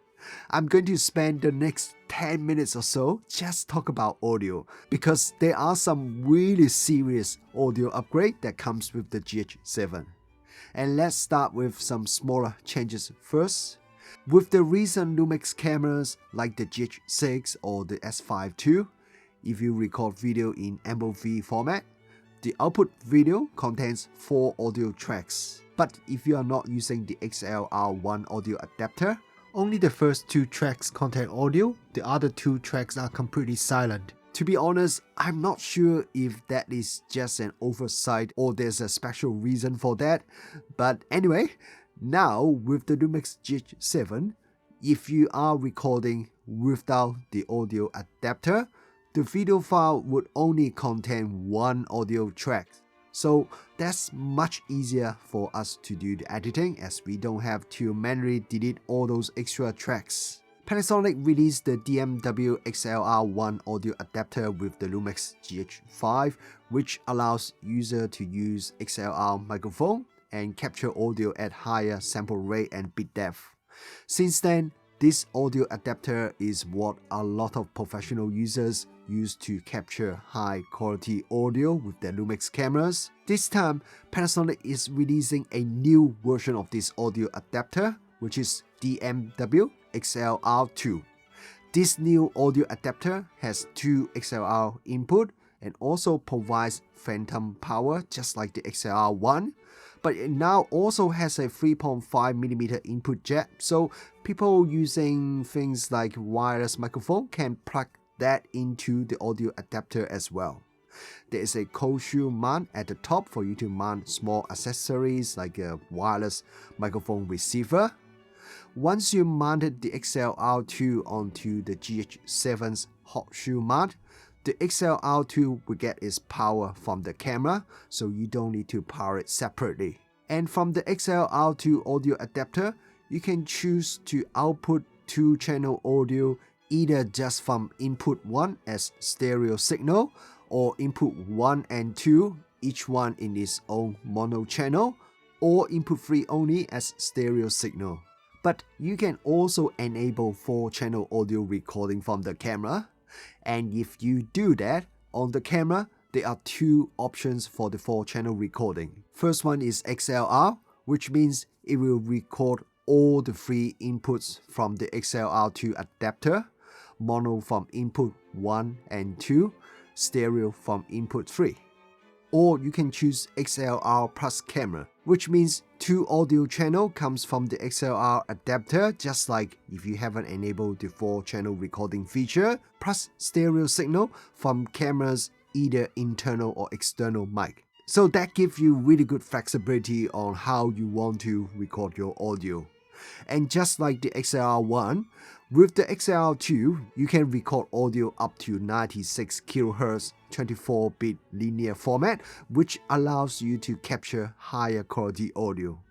I'm going to spend the next 10 minutes or so just talk about audio, because there are some really serious audio upgrade that comes with the GH7. And let's start with some smaller changes first. With the recent Lumix cameras like the GH6 or the S5 II, if you record video in MOV format, the output video contains 4 audio tracks. But if you are not using the XLR1 audio adapter, only the first 2 tracks contain audio, the other 2 tracks are completely silent. To be honest, I'm not sure if that is just an oversight or there's a special reason for that. But anyway, now with the Lumix GH7, if you are recording without the audio adapter, the video file would only contain 1 audio track. So that's much easier for us to do the editing, as we don't have to manually delete all those extra tracks. Panasonic released the DMW XLR1 audio adapter with the Lumix GH5, which allows user to use XLR microphone and capture audio at higher sample rate and bit depth. Since then, this audio adapter is what a lot of professional users use to capture high quality audio with their Lumix cameras. This time, Panasonic is releasing a new version of this audio adapter, which is DMW XLR2. This new audio adapter has 2 XLR input and also provides phantom power just like the XLR1. But it now also has a 3.5mm input jack, so people using things like wireless microphone can plug that into the audio adapter as well. There is a cold shoe mount at the top for you to mount small accessories like a wireless microphone receiver. Once you mounted the XLR2 onto the GH7's hot shoe mount, the XLR2 will get its power from the camera, so you don't need to power it separately. And from the XLR2 audio adapter, you can choose to output 2-channel audio either just from input 1 as stereo signal, or input 1 and 2, each one in its own mono channel, or input 3 only as stereo signal. But you can also enable 4-channel audio recording from the camera. And if you do that, on the camera, there are 2 options for the 4-channel recording. First one is XLR, which means it will record all the 3 inputs from the XLR2 adapter, mono from input 1 and 2, stereo from input 3. Or you can choose XLR plus camera, which means 2 audio channel comes from the XLR adapter, just like if you haven't enabled the 4-channel recording feature, plus stereo signal from camera's either internal or external mic. So that gives you really good flexibility on how you want to record your audio. And just like the XLR1, with the XLR2, you can record audio up to 96 kHz 24-bit linear format, which allows you to capture higher quality audio.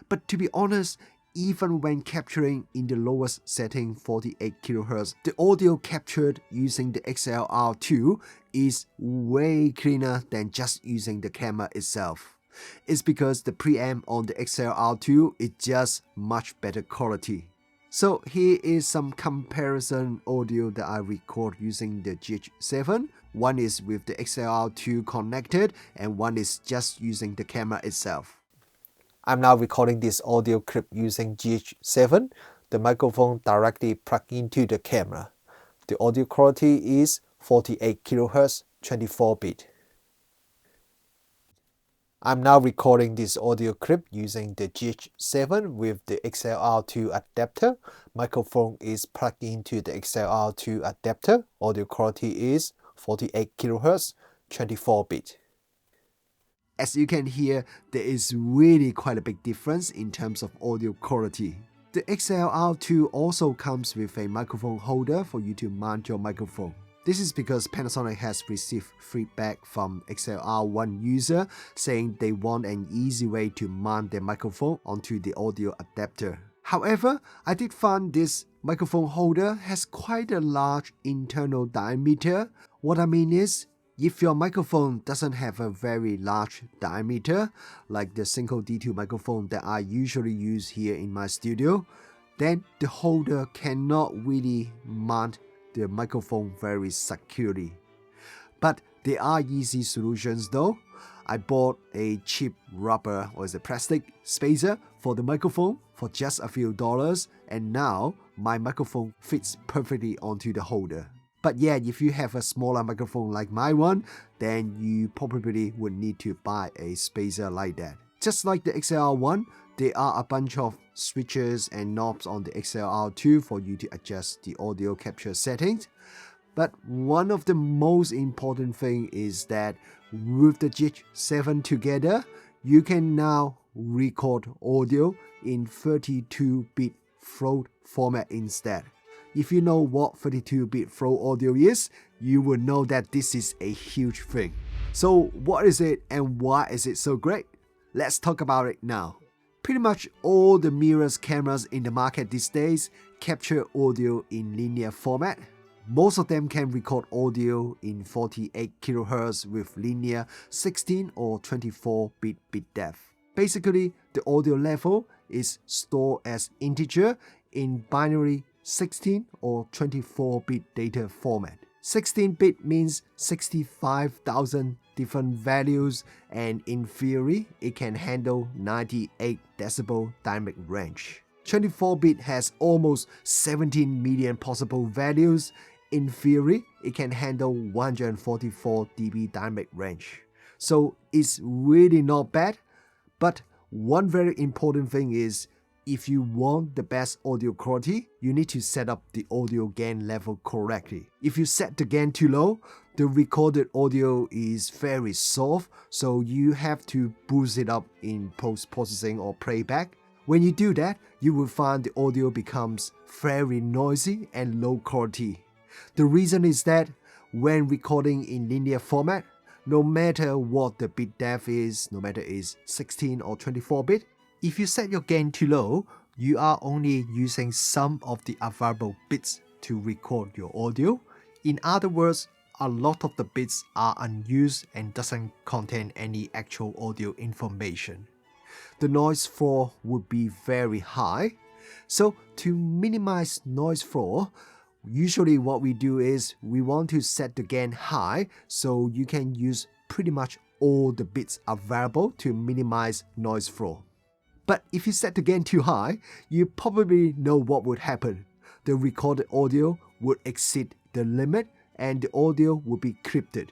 But to be honest, even when capturing in the lowest setting 48 kHz, the audio captured using the XLR2 is way cleaner than just using the camera itself. It's because the preamp on the XLR2 is just much better quality. So here is some comparison audio that I record using the GH7. One is with the XLR2 connected and one is just using the camera itself. I'm now recording this audio clip using GH7, the microphone directly plugged into the camera. The audio quality is 48 kHz 24-bit. I'm now recording this audio clip using the GH7 with the XLR2 adapter. Microphone is plugged into the XLR2 adapter. Audio quality is 48 kHz 24-bit. As you can hear, there is really quite a big difference in terms of audio quality. The XLR2 also comes with a microphone holder for you to mount your microphone. This is because Panasonic has received feedback from XLR1 user saying they want an easy way to mount their microphone onto the audio adapter. However, I did find this microphone holder has quite a large internal diameter. What I mean is, if your microphone doesn't have a very large diameter, like the Synco D2 microphone that I usually use here in my studio, then the holder cannot really mount the microphone very securely. But there are easy solutions though. I bought a cheap rubber or is it plastic spacer for the microphone for just a few dollars, and now my microphone fits perfectly onto the holder. But yeah, if you have a smaller microphone like my one, then you probably would need to buy a spacer like that. Just like the XLR1, there are a bunch of switches and knobs on the XLR2 for you to adjust the audio capture settings. But one of the most important thing is that with the GH7 together, you can now record audio in 32-bit float format instead. If you know what 32-bit float audio is, you will know that this is a huge thing. So what is it and why is it so great? Let's talk about it now. Pretty much all the mirrorless cameras in the market these days capture audio in linear format. Most of them can record audio in 48 kHz with linear 16 or 24-bit bit depth. Basically, the audio level is stored as integer in binary 16 or 24-bit data format. 16-bit means 65,000 different values, and in theory, it can handle 98 decibel dynamic range. 24-bit has almost 17 million possible values. in theory, it can handle 144 dB dynamic range. So it's really not bad. But one very important thing is, if you want the best audio quality, you need to set up the audio gain level correctly. If you set the gain too low, the recorded audio is very soft, so you have to boost it up in post-processing or playback. When you do that, you will find the audio becomes very noisy and low quality. The reason is that when recording in linear format, no matter what the bit depth is, no matter it's 16 or 24 bit, if you set your gain too low, you are only using some of the available bits to record your audio. In other words, a lot of the bits are unused and doesn't contain any actual audio information. The noise floor would be very high. So to minimize noise floor, usually what we do is we want to set the gain high so you can use pretty much all the bits available to minimize noise floor. But if you set the gain too high, you probably know what would happen. The recorded audio would exceed the limit and the audio would be clipped.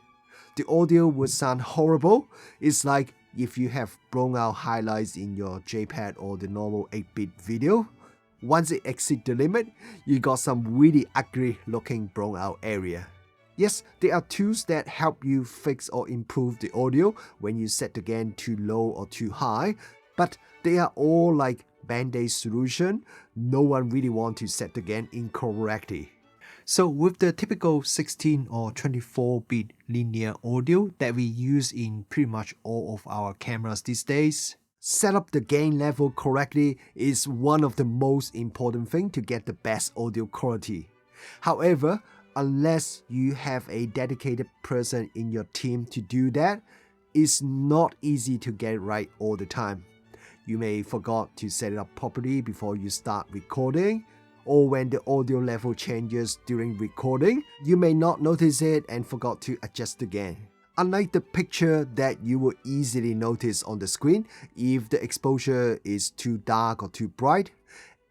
The audio would sound horrible. It's like if you have blown out highlights in your JPEG or the normal 8-bit video. Once it exceeds the limit, you got some really ugly looking blown out area. Yes, there are tools that help you fix or improve the audio when you set the gain too low or too high, but they are all like band-aid solution. No one really wants to set the gain incorrectly. So with the typical 16 or 24-bit linear audio that we use in pretty much all of our cameras these days, set up the gain level correctly is one of the most important things to get the best audio quality. However, unless you have a dedicated person in your team to do that, it's not easy to get it right all the time. You may forget to set it up properly before you start recording, or when the audio level changes during recording, you may not notice it and forgot to adjust the gain. Unlike the picture that you will easily notice on the screen, if the exposure is too dark or too bright,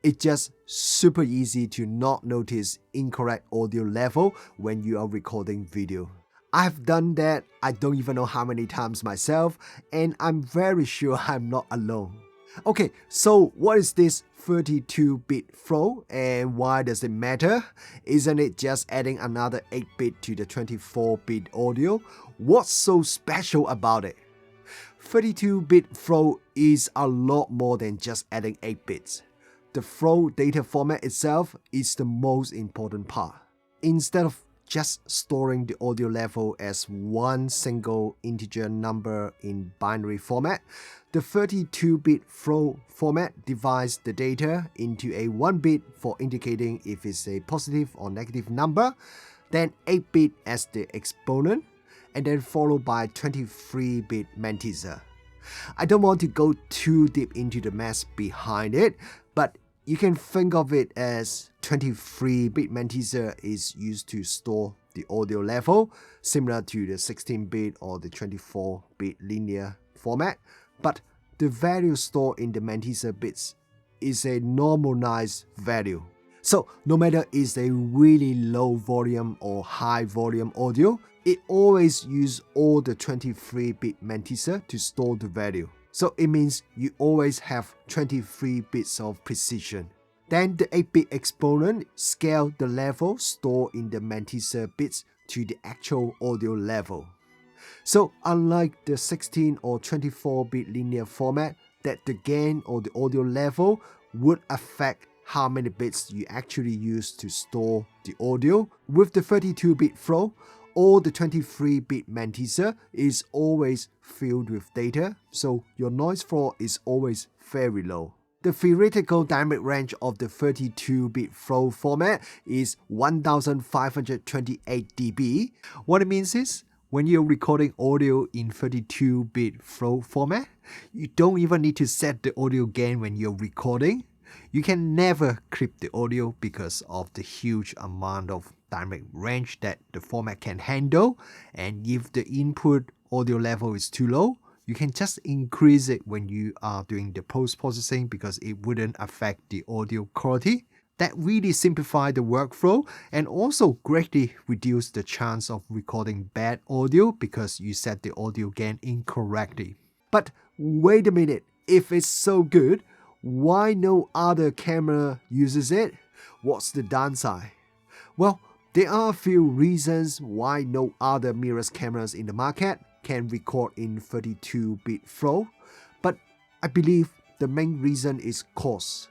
it's just super easy to not notice incorrect audio level when you are recording video. I've done that I don't even know how many times myself, and I'm very sure I'm not alone. Okay, so what is this 32-bit flow and why does it matter? Isn't it just adding another 8-bit to the 24-bit audio? What's so special about it? 32-bit flow is a lot more than just adding 8 bits. The flow data format itself is the most important part. Instead of just storing the audio level as one single integer number in binary format, the 32-bit flow format divides the data into a 1-bit for indicating if it's a positive or negative number, then 8-bit as the exponent, and then followed by 23-bit mantissa. I don't want to go too deep into the math behind it, but you can think of it as 23-bit mantissa is used to store the audio level, similar to the 16-bit or the 24-bit linear format, but the value stored in the mantissa bits is a normalized value. So no matter it's a really low volume or high volume audio, it always uses all the 23-bit mantissa to store the value. So it means you always have 23 bits of precision. Then the 8-bit exponent scales the level stored in the mantissa bits to the actual audio level. So unlike the 16 or 24-bit linear format, that the gain or the audio level would affect how many bits you actually use to store the audio, with the 32-bit flow, all the 23-bit mantissa is always filled with data, so your noise floor is always very low. The theoretical dynamic range of the 32-bit flow format is 1528 dB. What it means is, when you're recording audio in 32-bit flow format, you don't even need to set the audio gain when you're recording. You can never clip the audio because of the huge amount of dynamic range that the format can handle, and if the input audio level is too low, you can just increase it when you are doing the post-processing because it wouldn't affect the audio quality. That really simplifies the workflow and also greatly reduce the chance of recording bad audio because you set the audio gain incorrectly. But wait a minute, if it's so good, why no other camera uses it? What's the downside? Well, there are a few reasons why no other mirrorless cameras in the market can record in 32-bit flow, but I believe the main reason is cost.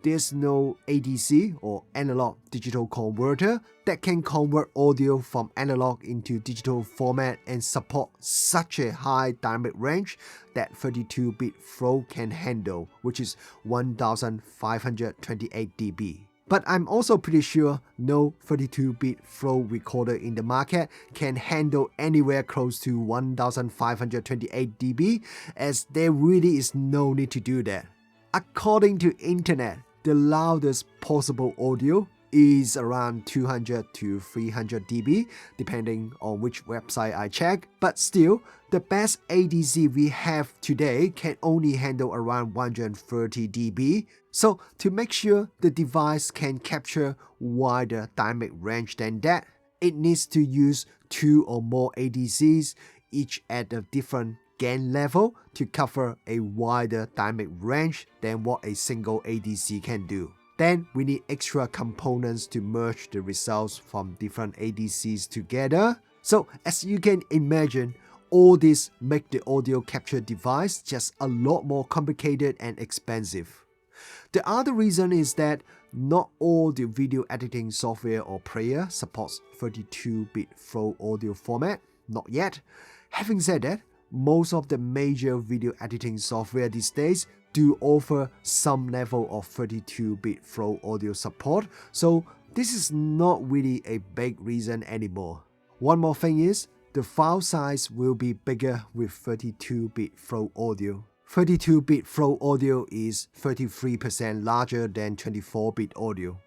There's no ADC or analog digital converter that can convert audio from analog into digital format and support such a high dynamic range that 32-bit flow can handle, which is 1528 dB. But I'm also pretty sure no 32-bit flow recorder in the market can handle anywhere close to 1528 dB, as there really is no need to do that. According to internet, the loudest possible audio is around 200 to 300 dB, depending on which website I check. But still, the best ADC we have today can only handle around 130 dB. So to make sure the device can capture wider dynamic range than that, it needs to use 2 or more ADCs, each at a different gain level to cover a wider dynamic range than what a single ADC can do. Then we need extra components to merge the results from different ADCs together. So as you can imagine, all this make the audio capture device just a lot more complicated and expensive. The other reason is that not all the video editing software or player supports 32-bit flow audio format, not yet. Having said that, most of the major video editing software these days do offer some level of 32-bit flow audio support, so this is not really a big reason anymore. One more thing is, the file size will be bigger with 32-bit flow audio. 32-bit flow audio is 33% larger than 24-bit audio.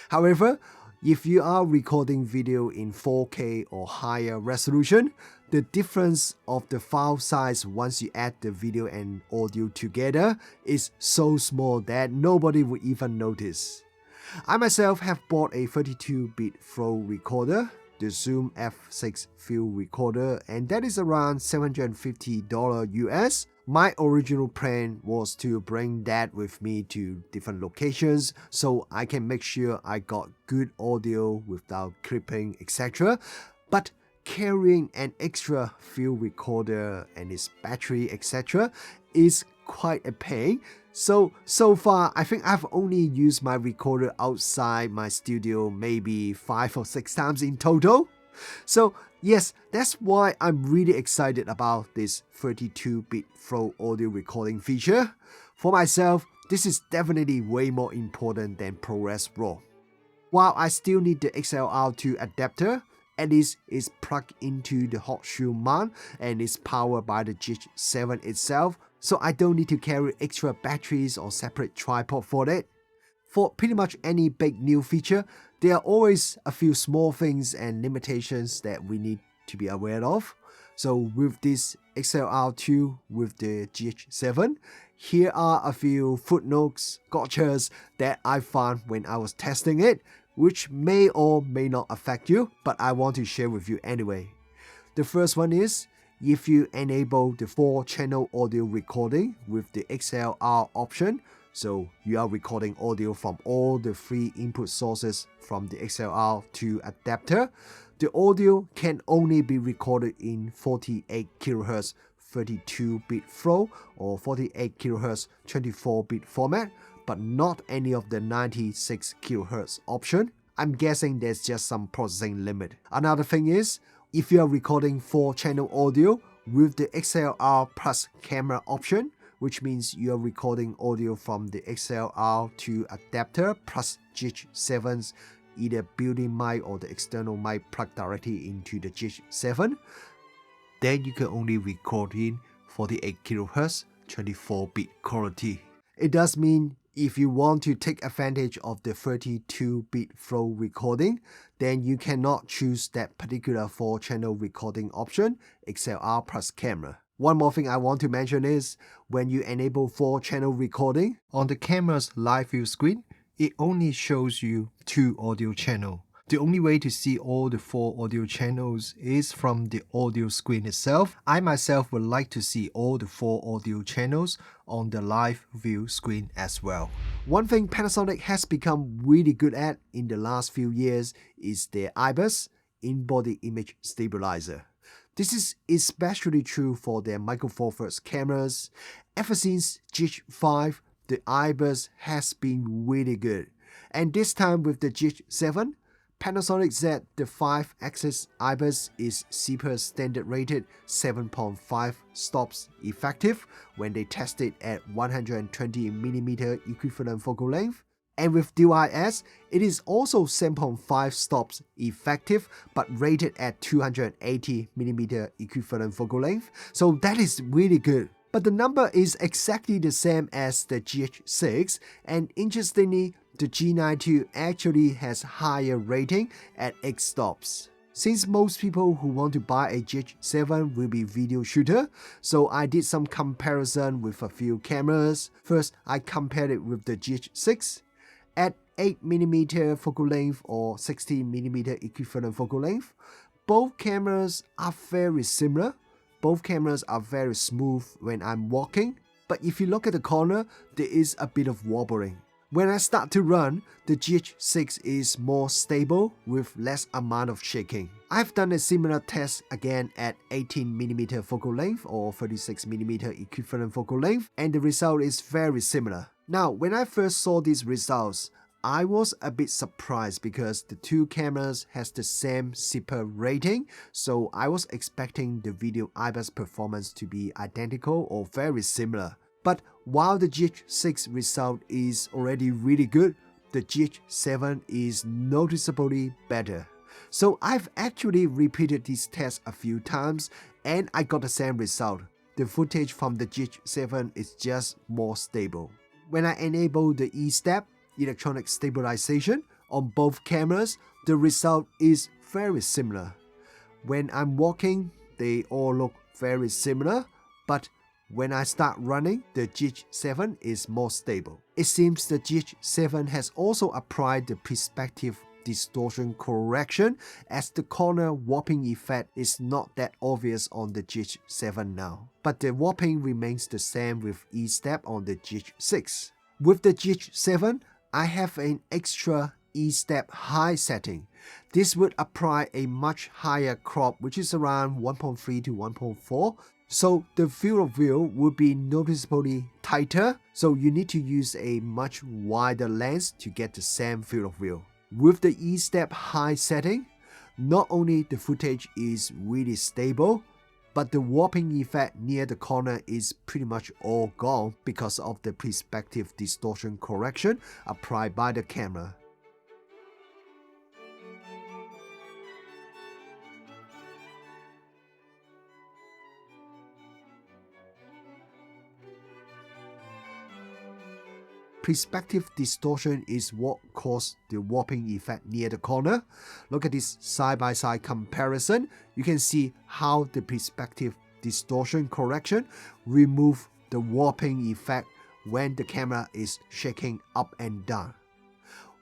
However, if you are recording video in 4K or higher resolution, the difference of the file size once you add the video and audio together is so small that nobody would even notice. I myself have bought a 32-bit flow recorder, the Zoom F6 field recorder, and that is around $750 US. My original plan was to bring that with me to different locations so I can make sure I got good audio without clipping, etc. But carrying an extra field recorder and its battery, etc. is quite a pain. So far, I think I've only used my recorder outside my studio maybe 5 or 6 times in total. So yes, that's why I'm really excited about this 32-bit flow audio recording feature. For myself, this is definitely way more important than ProRes RAW. While I still need the XLR2 adapter, at least it's plugged into the hot shoe mount and is powered by the GH7 itself, so I don't need to carry extra batteries or separate tripod for it. For pretty much any big new feature, there are always a few small things and limitations that we need to be aware of. So with this XLR2 with the GH7, here are a few footnotes, gotchas that I found when I was testing it, which may or may not affect you, but I want to share with you anyway. The first one is, if you enable the 4-channel audio recording with the XLR option, so you are recording audio from all the 3 input sources from the XLR2 adapter, the audio can only be recorded in 48 kHz 32-bit flow or 48 kHz 24-bit format, but not any of the 96 kHz option. I'm guessing there's just some processing limit. Another thing is, if you are recording 4-channel audio with the XLR plus camera option, which means you are recording audio from the XLR2 adapter plus GH7's either built-in mic or the external mic plugged directly into the GH7, then you can only record in 48 kHz 24-bit quality. It does mean if you want to take advantage of the 32-bit flow recording, then you cannot choose that particular 4-channel recording option, XLR plus camera. One more thing I want to mention is, when you enable 4-channel recording, on the camera's live view screen, it only shows you 2 audio channels. The only way to see all the 4 audio channels is from the audio screen itself. I myself would like to see all the 4 audio channels on the live view screen as well. One thing Panasonic has become really good at in the last few years is their IBIS, in-body image stabilizer. This is especially true for their Micro Four Thirds cameras. Ever since GH5, the IBIS has been really good. And this time with the GH7, Panasonic said the 5-axis IBIS is CIPA standard rated 7.5 stops effective when they tested at 120mm equivalent focal length. And with DUI-S, it is also 7.5 stops effective but rated at 280mm equivalent focal length. So that is really good. But the number is exactly the same as the GH6, and interestingly, the G9 actually has higher rating at 8 stops. Since most people who want to buy a GH7 will be video shooter, so I did some comparison with a few cameras. First, I compared it with the GH6. At 8mm focal length or 60mm equivalent focal length, both cameras are very similar. Both cameras are very smooth when I'm walking, but if you look at the corner, there is a bit of wobbling. When I start to run, the GH6 is more stable with less amount of shaking. I've done a similar test again at 18mm focal length or 36mm equivalent focal length, and the result is very similar. Now, when I first saw these results, I was a bit surprised because the 2 cameras has the same CIPA rating, so I was expecting the video IBIS performance to be identical or very similar. But while the GH6 result is already really good, the GH7 is noticeably better. So I've actually repeated this test a few times and I got the same result. The footage from the GH7 is just more stable. When I enable the E-Step, electronic stabilization, on both cameras, the result is very similar. When I'm walking, they all look very similar, but when I start running, the GH7 is more stable. It seems the GH7 has also applied the perspective distortion correction, as the corner warping effect is not that obvious on the GH7 now. But the warping remains the same with E-Step on the GH6. With the GH7, I have an extra E-Step high setting. This would apply a much higher crop, which is around 1.3 to 1.4. So the field of view would be noticeably tighter, so you need to use a much wider lens to get the same field of view. With the E-Step high setting, not only the footage is really stable, but the warping effect near the corner is pretty much all gone because of the perspective distortion correction applied by the camera. Perspective distortion is what caused the warping effect near the corner. Look at this side-by-side comparison. You can see how the perspective distortion correction removes the warping effect when the camera is shaking up and down.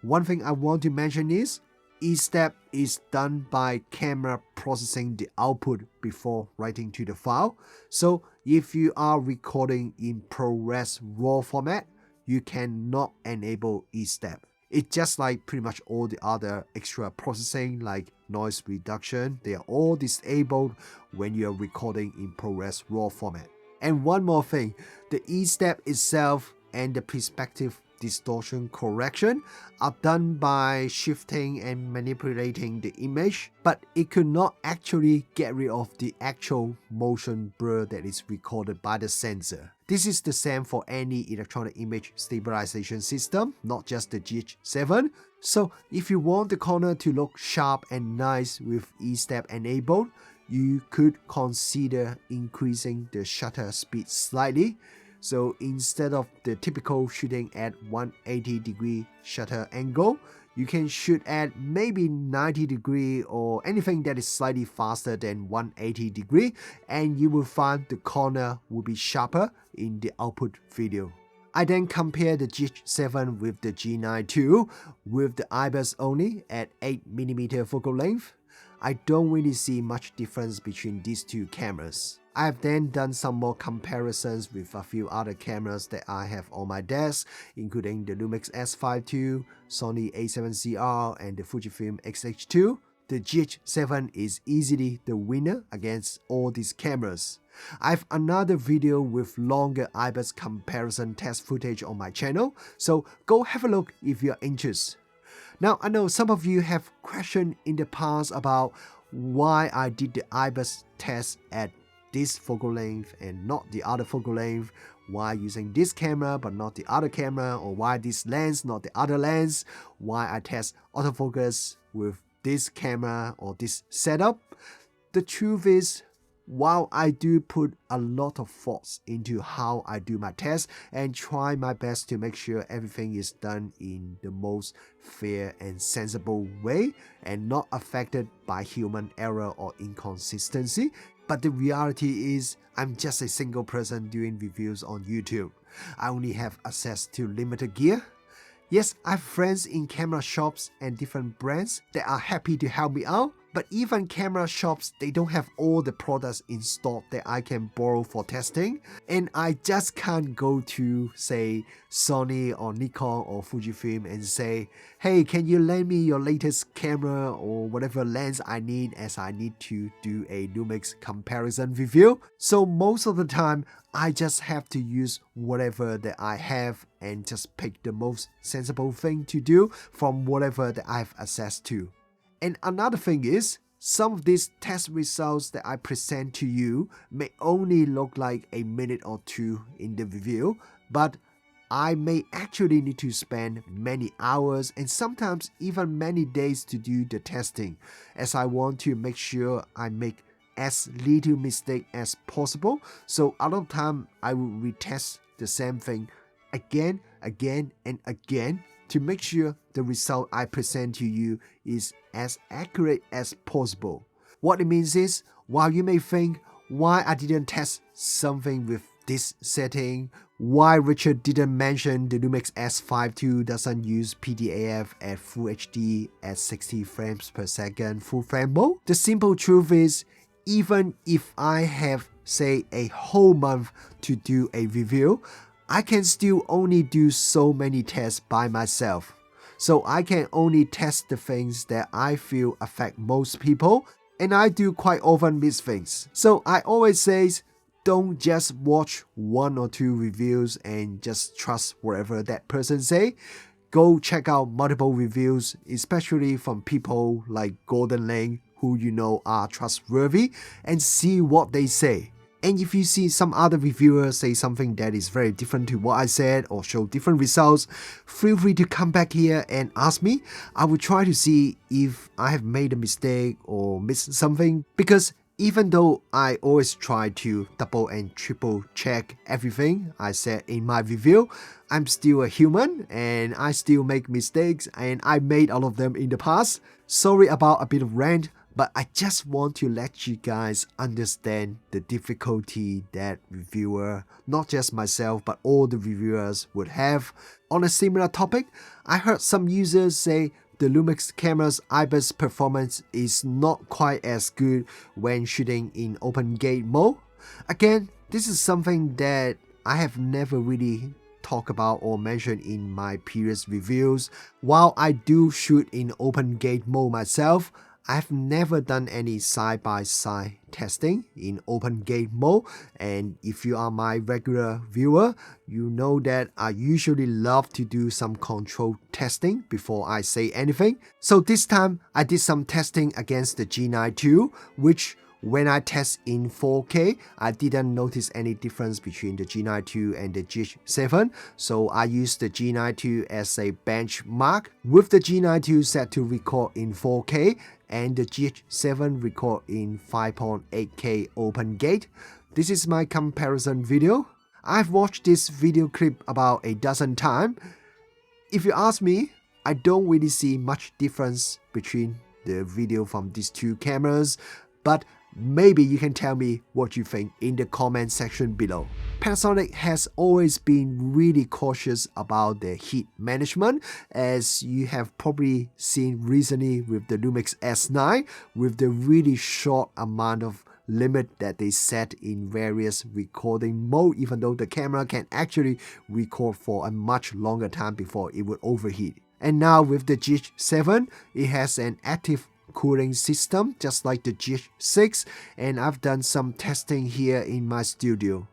One thing I want to mention is E-Step is done by camera processing the output before writing to the file. So if you are recording in ProRes RAW format, you cannot enable E-Step. It's just like pretty much all the other extra processing like noise reduction. They are all disabled when you are recording in ProRes RAW format. And one more thing, the E-Step itself and the perspective distortion correction are done by shifting and manipulating the image, but it could not actually get rid of the actual motion blur that is recorded by the sensor. This is the same for any electronic image stabilization system, not just the GH7. So if you want the corner to look sharp and nice with E-Step enabled, you could consider increasing the shutter speed slightly. So instead of the typical shooting at 180-degree shutter angle, you can shoot at maybe 90-degree or anything that is slightly faster than 180-degree, and you will find the corner will be sharper in the output video. I then compare the GH7 with the G9 II with the IBIS only at 8mm focal length. I don't really see much difference between these two cameras. I have then done some more comparisons with a few other cameras that I have on my desk, including the Lumix S5 II, Sony a7CR, and the Fujifilm X-H2. The GH7 is easily the winner against all these cameras. I have another video with longer IBIS comparison test footage on my channel, so go have a look if you are interested. Now, I know some of you have questioned in the past about why I did the IBIS test at this focal length and not the other focal length, why using this camera but not the other camera, or why this lens not the other lens, why I test autofocus with this camera or this setup. The truth is, while I do put a lot of thoughts into how I do my tests and try my best to make sure everything is done in the most fair and sensible way and not affected by human error or inconsistency, but the reality is I'm just a single person doing reviews on YouTube. I only have access to limited gear. Yes, I have friends in camera shops and different brands that are happy to help me out, but even camera shops, they don't have all the products in stock that I can borrow for testing, and I just can't go to, say, Sony or Nikon or Fujifilm and say, hey, can you lend me your latest camera or whatever lens I need, as I need to do a Lumix comparison review. So most of the time, I just have to use whatever that I have and just pick the most sensible thing to do from whatever that I have access to. And another thing is, some of these test results that I present to you may only look like a minute or two in the review, but I may actually need to spend many hours and sometimes even many days to do the testing, as I want to make sure I make as little mistake as possible. So a lot of time I will retest the same thing again and again to make sure the result I present to you is as accurate as possible. What it means is, while you may think, why I didn't test something with this setting, why Richard didn't mention the Lumix S5 II doesn't use PDAF at Full HD at 60 frames per second full frame mode, the simple truth is, even if I have, say, a whole month to do a review, I can still only do so many tests by myself. So I can only test the things that I feel affect most people, and I do quite often miss things. So I always say, don't just watch one or two reviews and just trust whatever that person say. Go check out multiple reviews, especially from people like Gordon Ling, who you know are trustworthy, and see what they say. And if you see some other reviewers say something that is very different to what I said or show different results, feel free to come back here and ask me. I will try to see if I have made a mistake or missed something, because even though I always try to double and triple check everything I said in my review, I'm still a human and I still make mistakes, and I made all of them in the past. Sorry about a bit of rant, but I just want to let you guys understand the difficulty that reviewer, not just myself, but all the reviewers would have. On a similar topic, I heard some users say the Lumix camera's IBIS performance is not quite as good when shooting in open gate mode. Again, this is something that I have never really talked about or mentioned in my previous reviews. While I do shoot in open gate mode myself, I've never done any side-by-side testing in open gate mode, and if you are my regular viewer, you know that I usually love to do some control testing before I say anything. So this time I did some testing against the G9 II, which when I test in 4K, I didn't notice any difference between the G9 II and the GH7, so I used the G9 II as a benchmark, with the G9 II set to record in 4K and the GH7 record in 5.8K open gate. This is my comparison video. I've watched this video clip about a dozen times. If you ask me, I don't really see much difference between the video from these two cameras, but maybe you can tell me what you think in the comment section below. Panasonic has always been really cautious about their heat management, as you have probably seen recently with the Lumix S9, with the really short amount of limit that they set in various recording mode, even though the camera can actually record for a much longer time before it would overheat. And now with the GH7, it has an active cooling system just like the GH6, and I've done some testing here in my studio.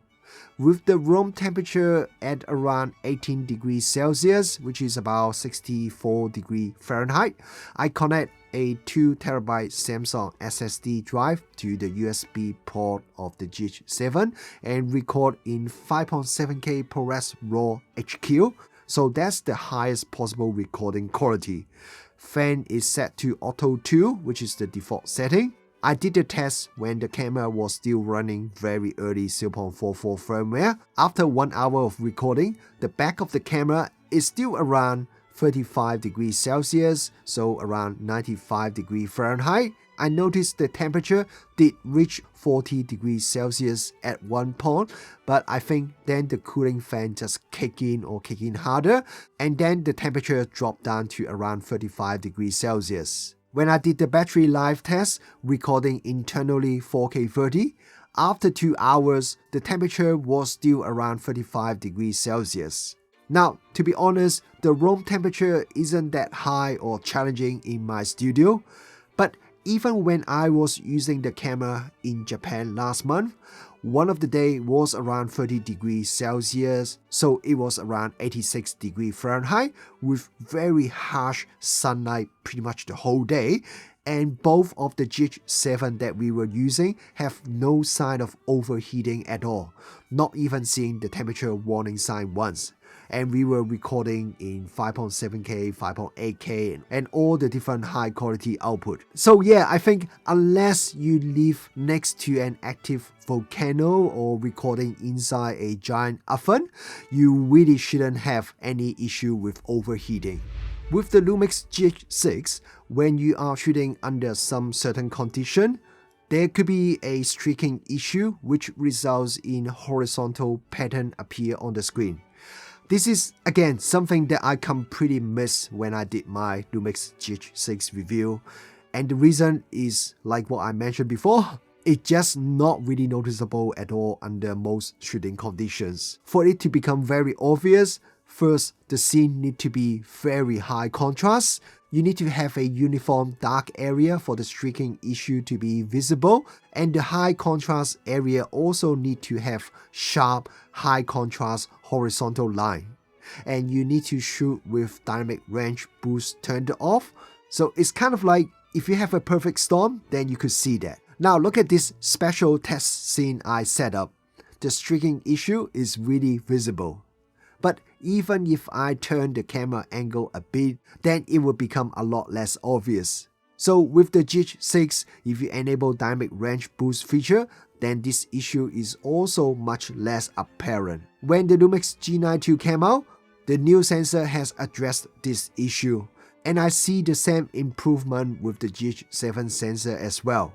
With the room temperature at around 18 degrees Celsius, which is about 64 degrees Fahrenheit, I connect a 2TB Samsung SSD drive to the USB port of the GH7 and record in 5.7K ProRes RAW HQ, so that's the highest possible recording quality. Fan is set to Auto 2, which is the default setting. I did the test when the camera was still running very early 0.44 firmware. After 1 hour of recording, the back of the camera is still around 35 degrees Celsius, so around 95 degrees Fahrenheit. I noticed the temperature did reach 40 degrees Celsius at one point, but I think then the cooling fan just kicked in harder, and then the temperature dropped down to around 35 degrees Celsius. When I did the battery life test, recording internally 4K 30, after 2 hours, the temperature was still around 35 degrees Celsius. Now, to be honest, the room temperature isn't that high or challenging in my studio, but even when I was using the camera in Japan last month, one of the day was around 30 degrees Celsius, so it was around 86 degrees Fahrenheit with very harsh sunlight pretty much the whole day, and both of the GH7 that we were using have no sign of overheating at all, not even seeing the temperature warning sign once. And we were recording in 5.7K, 5.8K, and all the different high quality output. So yeah, I think unless you live next to an active volcano or recording inside a giant oven, you really shouldn't have any issue with overheating. With the Lumix GH6, when you are shooting under some certain condition, there could be a streaking issue which results in horizontal pattern appear on the screen. This is again something that I completely missed when I did my Lumix GH6 review, and the reason is like what I mentioned before, it's just not really noticeable at all under most shooting conditions. For it to become very obvious, first the scene need to be very high contrast. You need to have a uniform dark area for the streaking issue to be visible, and the high contrast area also need to have sharp, high contrast horizontal line. And you need to shoot with dynamic range boost turned off. So it's kind of like if you have a perfect storm, then you could see that. Now look at this special test scene I set up. The streaking issue is really visible. But even if I turn the camera angle a bit, then it will become a lot less obvious. So with the GH6, if you enable dynamic range boost feature, then this issue is also much less apparent. When the Lumix G9 II came out, the new sensor has addressed this issue, and I see the same improvement with the GH7 sensor as well.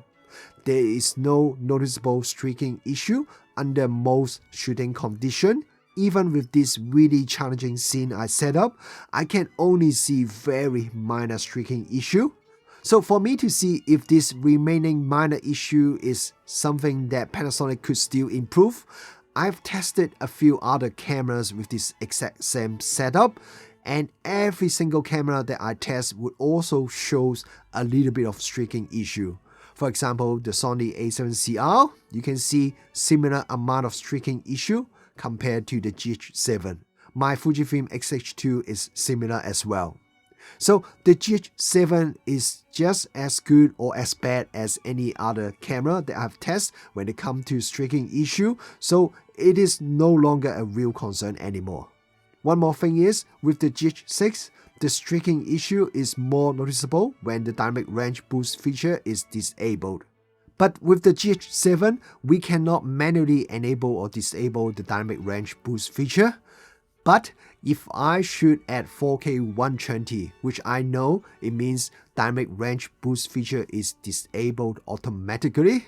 There is no noticeable streaking issue under most shooting conditions. Even with this really challenging scene I set up, I can only see very minor streaking issue. So for me to see if this remaining minor issue is something that Panasonic could still improve, I've tested a few other cameras with this exact same setup, and every single camera that I test would also shows a little bit of streaking issue. For example, the Sony a7CR, you can see similar amount of streaking issue compared to the GH7. My Fujifilm X-H2 is similar as well. So the GH7 is just as good or as bad as any other camera that I've tested when it comes to streaking issue, so it is no longer a real concern anymore. One more thing is, with the GH6, the streaking issue is more noticeable when the dynamic range boost feature is disabled. But with the GH7, we cannot manually enable or disable the dynamic range boost feature. But if I shoot at 4K 120, which I know it means dynamic range boost feature is disabled automatically,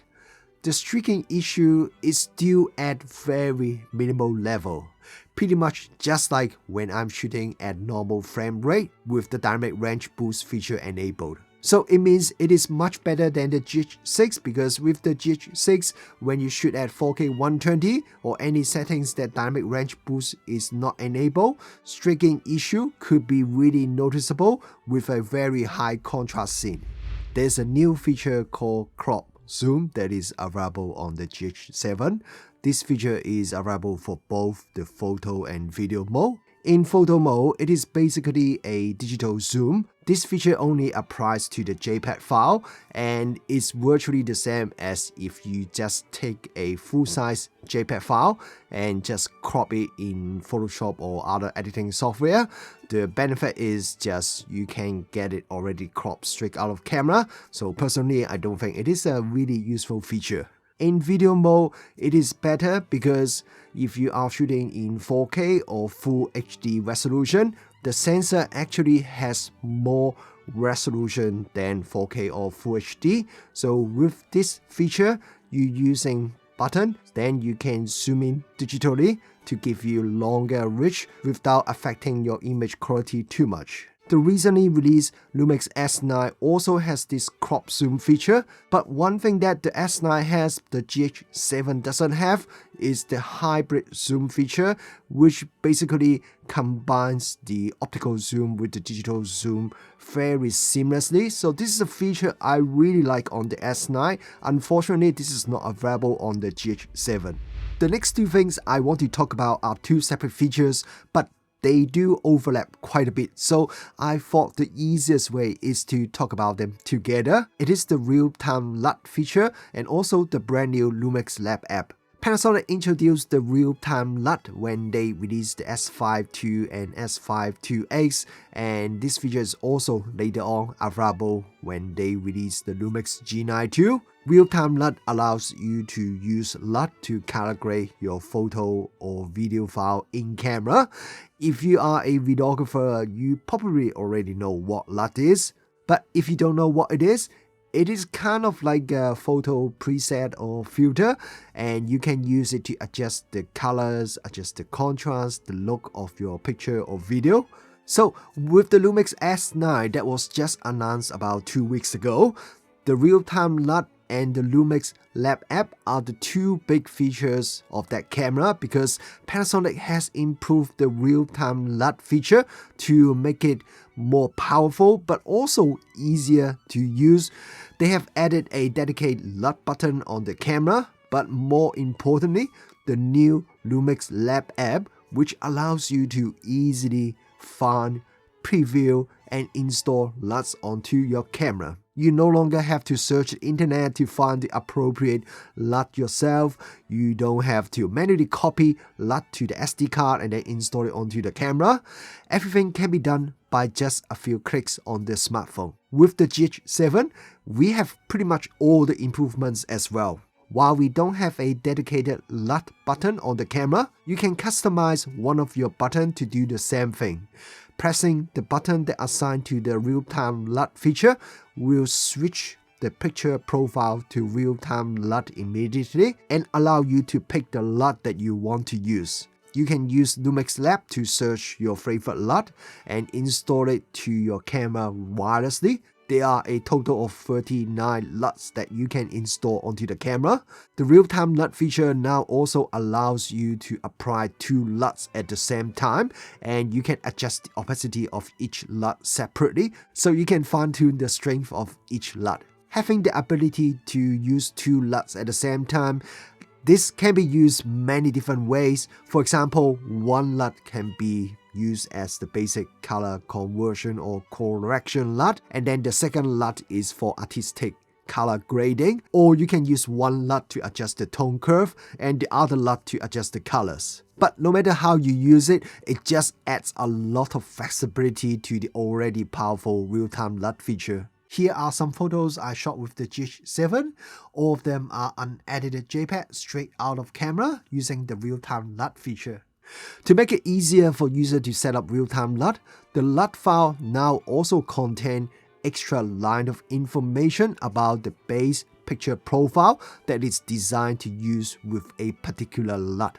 the streaking issue is still at very minimal level. Pretty much just like when I'm shooting at normal frame rate with the dynamic range boost feature enabled. So it means it is much better than the GH6 because with the GH6, when you shoot at 4K 120 or any settings that dynamic range boost is not enabled, streaking issue could be really noticeable with a very high contrast scene. There's a new feature called crop zoom that is available on the GH7. This feature is available for both the photo and video mode. In photo mode, it is basically a digital zoom. This feature only applies to the JPEG file and is virtually the same as if you just take a full-size JPEG file and just crop it in Photoshop or other editing software. The benefit is just you can get it already cropped straight out of camera. So personally, I don't think it is a really useful feature. In video mode, it is better because if you are shooting in 4K or Full HD resolution, the sensor actually has more resolution than 4K or Full HD. So with this feature, you're using button, then you can zoom in digitally to give you longer reach without affecting your image quality too much. The recently released Lumix S9 also has this crop zoom feature, but one thing that the S9 has the GH7 doesn't have is the hybrid zoom feature, which basically combines the optical zoom with the digital zoom very seamlessly. So this is a feature I really like on the S9. Unfortunately, this is not available on the GH7. The next two things I want to talk about are two separate features, but they do overlap quite a bit, so I thought the easiest way is to talk about them together. It is the real-time LUT feature and also the brand new Lumix Lab app. Panasonic introduced the real-time LUT when they released the S5 II and S5 IIX, and this feature is also later on available when they released the Lumix G9 II. Real-time LUT allows you to use LUT to calibrate your photo or video file in camera. If you are a videographer, you probably already know what LUT is, but if you don't know what it is kind of like a photo preset or filter, and you can use it to adjust the colors, adjust the contrast, the look of your picture or video. So with the Lumix S9 that was just announced about 2 weeks ago, the real-time LUT and the Lumix Lab app are the two big features of that camera because Panasonic has improved the real-time LUT feature to make it more powerful but also easier to use. They have added a dedicated LUT button on the camera, but more importantly, the new Lumix Lab app, which allows you to easily find, preview, and install LUTs onto your camera. You no longer have to search the internet to find the appropriate LUT yourself. You don't have to manually copy LUT to the SD card and then install it onto the camera. Everything can be done by just a few clicks on the smartphone. With the GH7, we have pretty much all the improvements as well. While we don't have a dedicated LUT button on the camera, you can customize one of your buttons to do the same thing. Pressing the button that assigned to the real-time LUT feature will switch the picture profile to real-time LUT immediately and allow you to pick the LUT that you want to use. You can use Lumix Lab to search your favorite LUT and install it to your camera wirelessly. There are a total of 39 LUTs that you can install onto the camera. The real-time LUT feature now also allows you to apply 2 LUTs at the same time, and you can adjust the opacity of each LUT separately so you can fine-tune the strength of each LUT. Having the ability to use 2 LUTs at the same time, this can be used many different ways. For example, one LUT can be used as the basic color conversion or correction LUT, and then the second LUT is for artistic color grading, or you can use one LUT to adjust the tone curve and the other LUT to adjust the colors. But no matter how you use it, it just adds a lot of flexibility to the already powerful real-time LUT feature. Here are some photos I shot with the GH7. All of them are unedited JPEG straight out of camera using the real-time LUT feature. To make it easier for users to set up real-time LUT, the LUT file now also contains extra line of information about the base, picture profile that is designed to use with a particular LUT.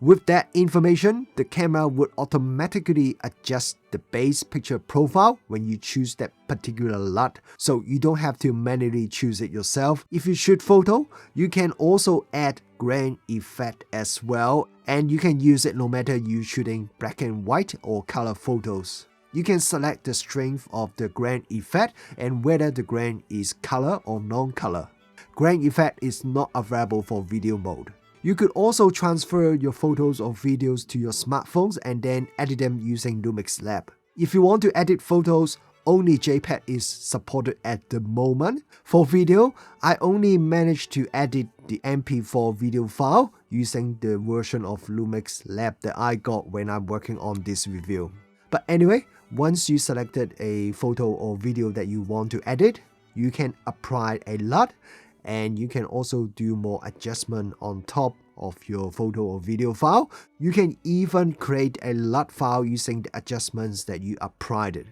With that information, the camera would automatically adjust the base picture profile when you choose that particular LUT, so you don't have to manually choose it yourself. If you shoot photo, you can also add grain effect as well, and you can use it no matter you shooting black and white or color photos. You can select the strength of the grain effect and whether the grain is color or non-color. Grain effect is not available for video mode. You could also transfer your photos or videos to your smartphones and then edit them using Lumix Lab. If you want to edit photos, only JPEG is supported at the moment. For video, I only managed to edit the MP4 video file using the version of Lumix Lab that I got when I'm working on this review. But anyway, once you selected a photo or video that you want to edit, you can apply a LUT, and you can also do more adjustment on top of your photo or video file. You can even create a LUT file using the adjustments that you applied.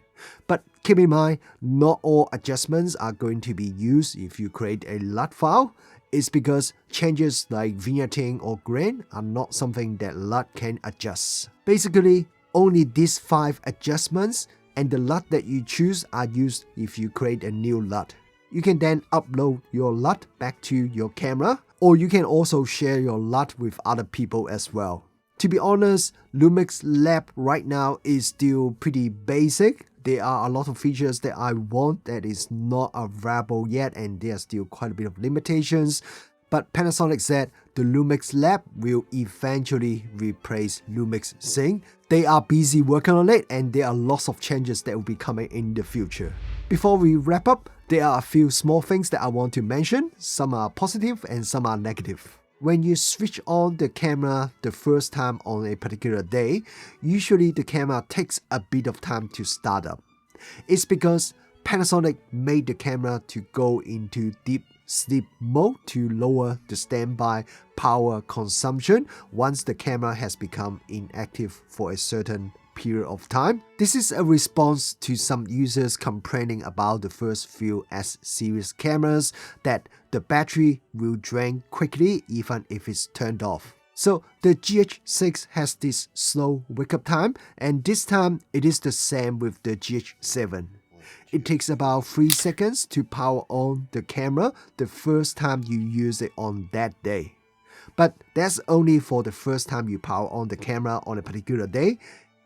But keep in mind, not all adjustments are going to be used if you create a LUT file. It's because changes like vignetting or grain are not something that LUT can adjust. Basically, only these 5 adjustments and the LUT that you choose are used if you create a new LUT. You can then upload your LUT back to your camera, or you can also share your LUT with other people as well. To be honest, Lumix Lab right now is still pretty basic. There are a lot of features that I want that is not available yet, and there are still quite a bit of limitations. But Panasonic said the Lumix Lab will eventually replace Lumix Sync. They are busy working on it, and there are lots of changes that will be coming in the future. Before we wrap up, there are a few small things that I want to mention. Some are positive and some are negative. When you switch on the camera the first time on a particular day, usually the camera takes a bit of time to start up. It's because Panasonic made the camera to go into deep sleep mode to lower the standby power consumption once the camera has become inactive for a certain period of time. This is a response to some users complaining about the first few S-series cameras that the battery will drain quickly even if it's turned off. So the GH6 has this slow wake-up time, and this time it is the same with the GH7. It takes about 3 seconds to power on the camera the first time you use it on that day. But that's only for the first time you power on the camera on a particular day.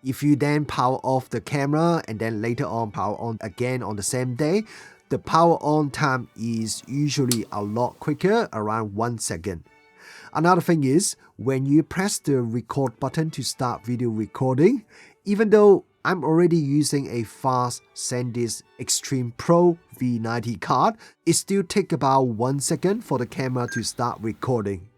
If you then power off the camera and then later on power on again on the same day, the power on time is usually a lot quicker, around 1 second. Another thing is, when you press the record button to start video recording, even though I'm already using a fast SanDisk Extreme Pro V90 card, it still takes about 1 second for the camera to start recording.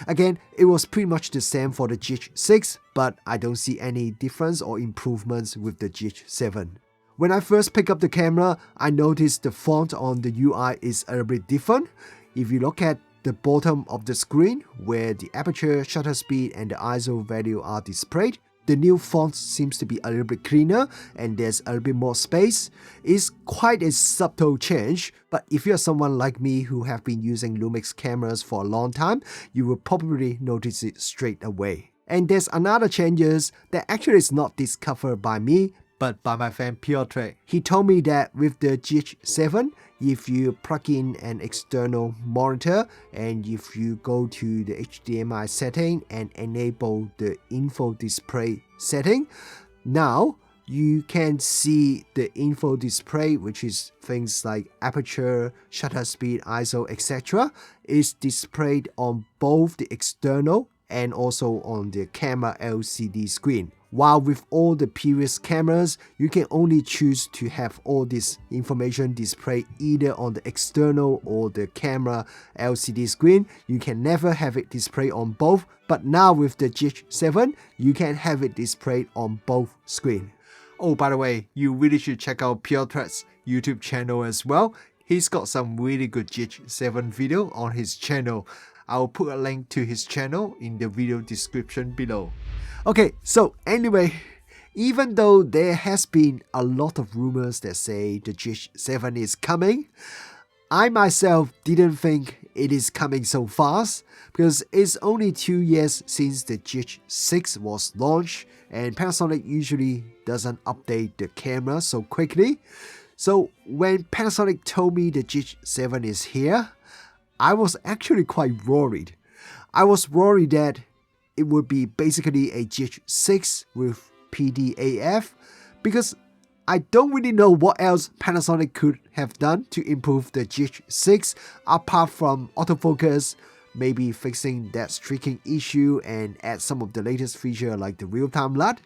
Again, it was pretty much the same for the GH6, but I don't see any difference or improvements with the GH7. When I first pick up the camera, I noticed the font on the UI is a little bit different. If you look at the bottom of the screen, where the aperture, shutter speed and the ISO value are displayed, the new font seems to be a little bit cleaner and there's a little bit more space. It's quite a subtle change, but if you're someone like me who have been using Lumix cameras for a long time, you will probably notice it straight away. And there's another changes that actually is not discovered by me, but by my friend Piotr. He told me that with the GH7, if you plug in an external monitor and if you go to the HDMI setting and enable the info display setting, now you can see the info display, which is things like aperture, shutter speed, ISO, etc. is displayed on both the external and also on the camera LCD screen. While with all the previous cameras, you can only choose to have all this information displayed either on the external or the camera LCD screen. You can never have it displayed on both, but now with the GH7, you can have it displayed on both screens. Oh, by the way, you really should check out Piotr's YouTube channel as well. He's got some really good GH7 video on his channel. I'll put a link to his channel in the video description below. Okay, so anyway, even though there has been a lot of rumors that say the GH7 is coming, I myself didn't think it is coming so fast because it's only 2 years since the GH6 was launched and Panasonic usually doesn't update the camera so quickly. So when Panasonic told me the GH7 is here, I was actually quite worried. I was worried that it would be basically a GH6 with PDAF because I don't really know what else Panasonic could have done to improve the GH6 apart from autofocus, maybe fixing that streaking issue and add some of the latest feature like the real-time LUT.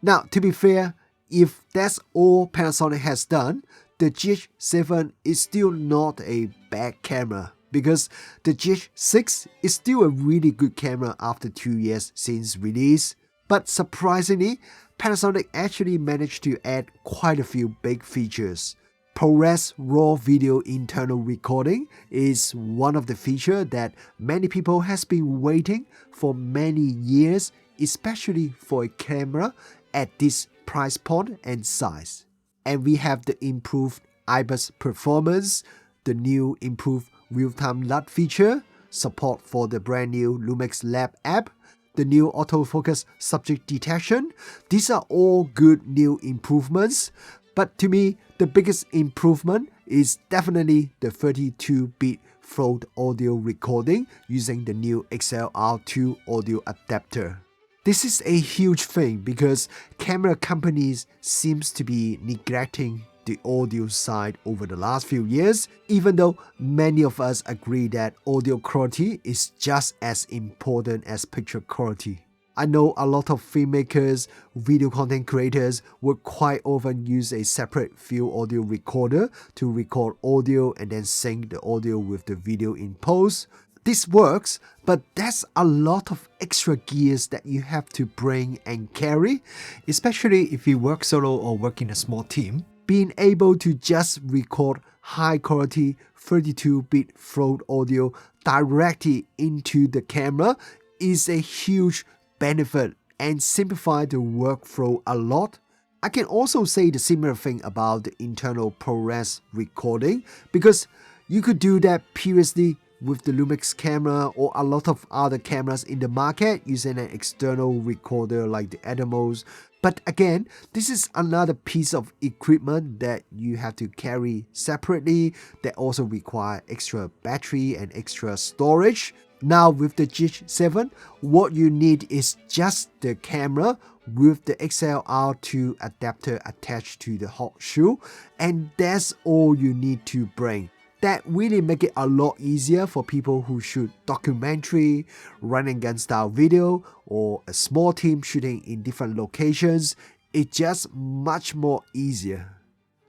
Now, to be fair, if that's all Panasonic has done, the GH7 is still not a bad camera because the GH6 is still a really good camera after 2 years since release. But surprisingly, Panasonic actually managed to add quite a few big features. ProRes RAW video internal recording is one of the features that many people has been waiting for many years, especially for a camera at this price point and size. And we have the improved IBIS performance, the new improved real-time LUT feature, support for the brand new Lumix Lab app, the new autofocus subject detection. These are all good new improvements, but to me, the biggest improvement is definitely the 32-bit float audio recording using the new XLR2 audio adapter. This is a huge thing because camera companies seems to be neglecting the audio side over the last few years, even though many of us agree that audio quality is just as important as picture quality. I know a lot of filmmakers, video content creators would quite often use a separate field audio recorder to record audio and then sync the audio with the video in post. This works, but that's a lot of extra gears that you have to bring and carry, especially if you work solo or work in a small team. Being able to just record high quality 32-bit float audio directly into the camera is a huge benefit and simplify the workflow a lot. I can also say the similar thing about the internal ProRes recording because you could do that previously with the Lumix camera or a lot of other cameras in the market using an external recorder like the Atomos. But again, this is another piece of equipment that you have to carry separately that also require extra battery and extra storage. Now with the GH7, what you need is just the camera with the XLR2 adapter attached to the hot shoe, and that's all you need to bring. That really make it a lot easier for people who shoot documentary, run and gun style video, or a small team shooting in different locations. It's just much more easier.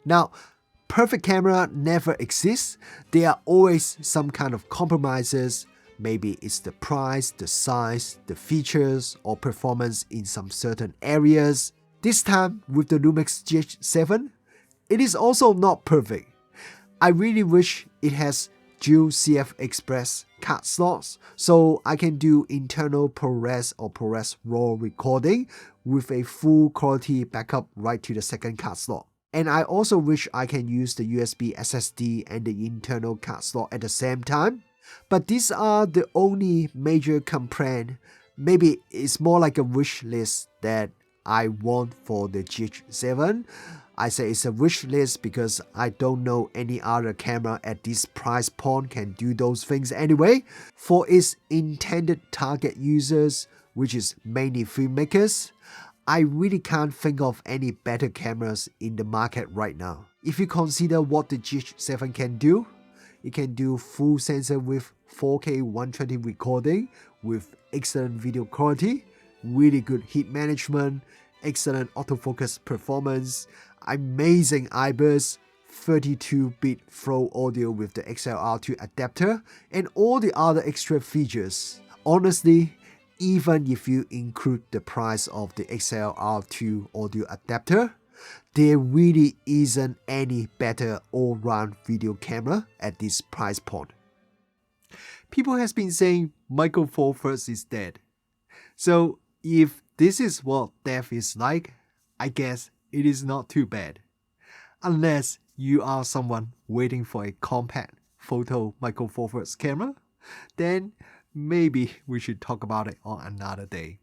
Now, perfect camera never exists. There are always some kind of compromises. Maybe it's the price, the size, the features, or performance in some certain areas. This time with the Lumix GH7, it is also not perfect. I really wish it has dual CF Express card slots so I can do internal ProRes or ProRes RAW recording with a full quality backup right to the second card slot. And I also wish I can use the USB SSD and the internal card slot at the same time. But these are the only major complaint. Maybe it's more like a wish list that I want for the GH7. I say it's a wish list because I don't know any other camera at this price point can do those things anyway. For its intended target users, which is mainly filmmakers, I really can't think of any better cameras in the market right now. If you consider what the GH7 can do, it can do full sensor with 4K 120 recording with excellent video quality, really good heat management, excellent autofocus performance, amazing IBIS, 32-bit float audio with the XLR2 adapter, and all the other extra features. Honestly, even if you include the price of the XLR2 audio adapter, there really isn't any better all-round video camera at this price point. People has been saying Micro Four Thirds is dead. So if this is what death is like, I guess it is not too bad. Unless you are someone waiting for a compact photo Micro Four Thirds camera, then maybe we should talk about it on another day.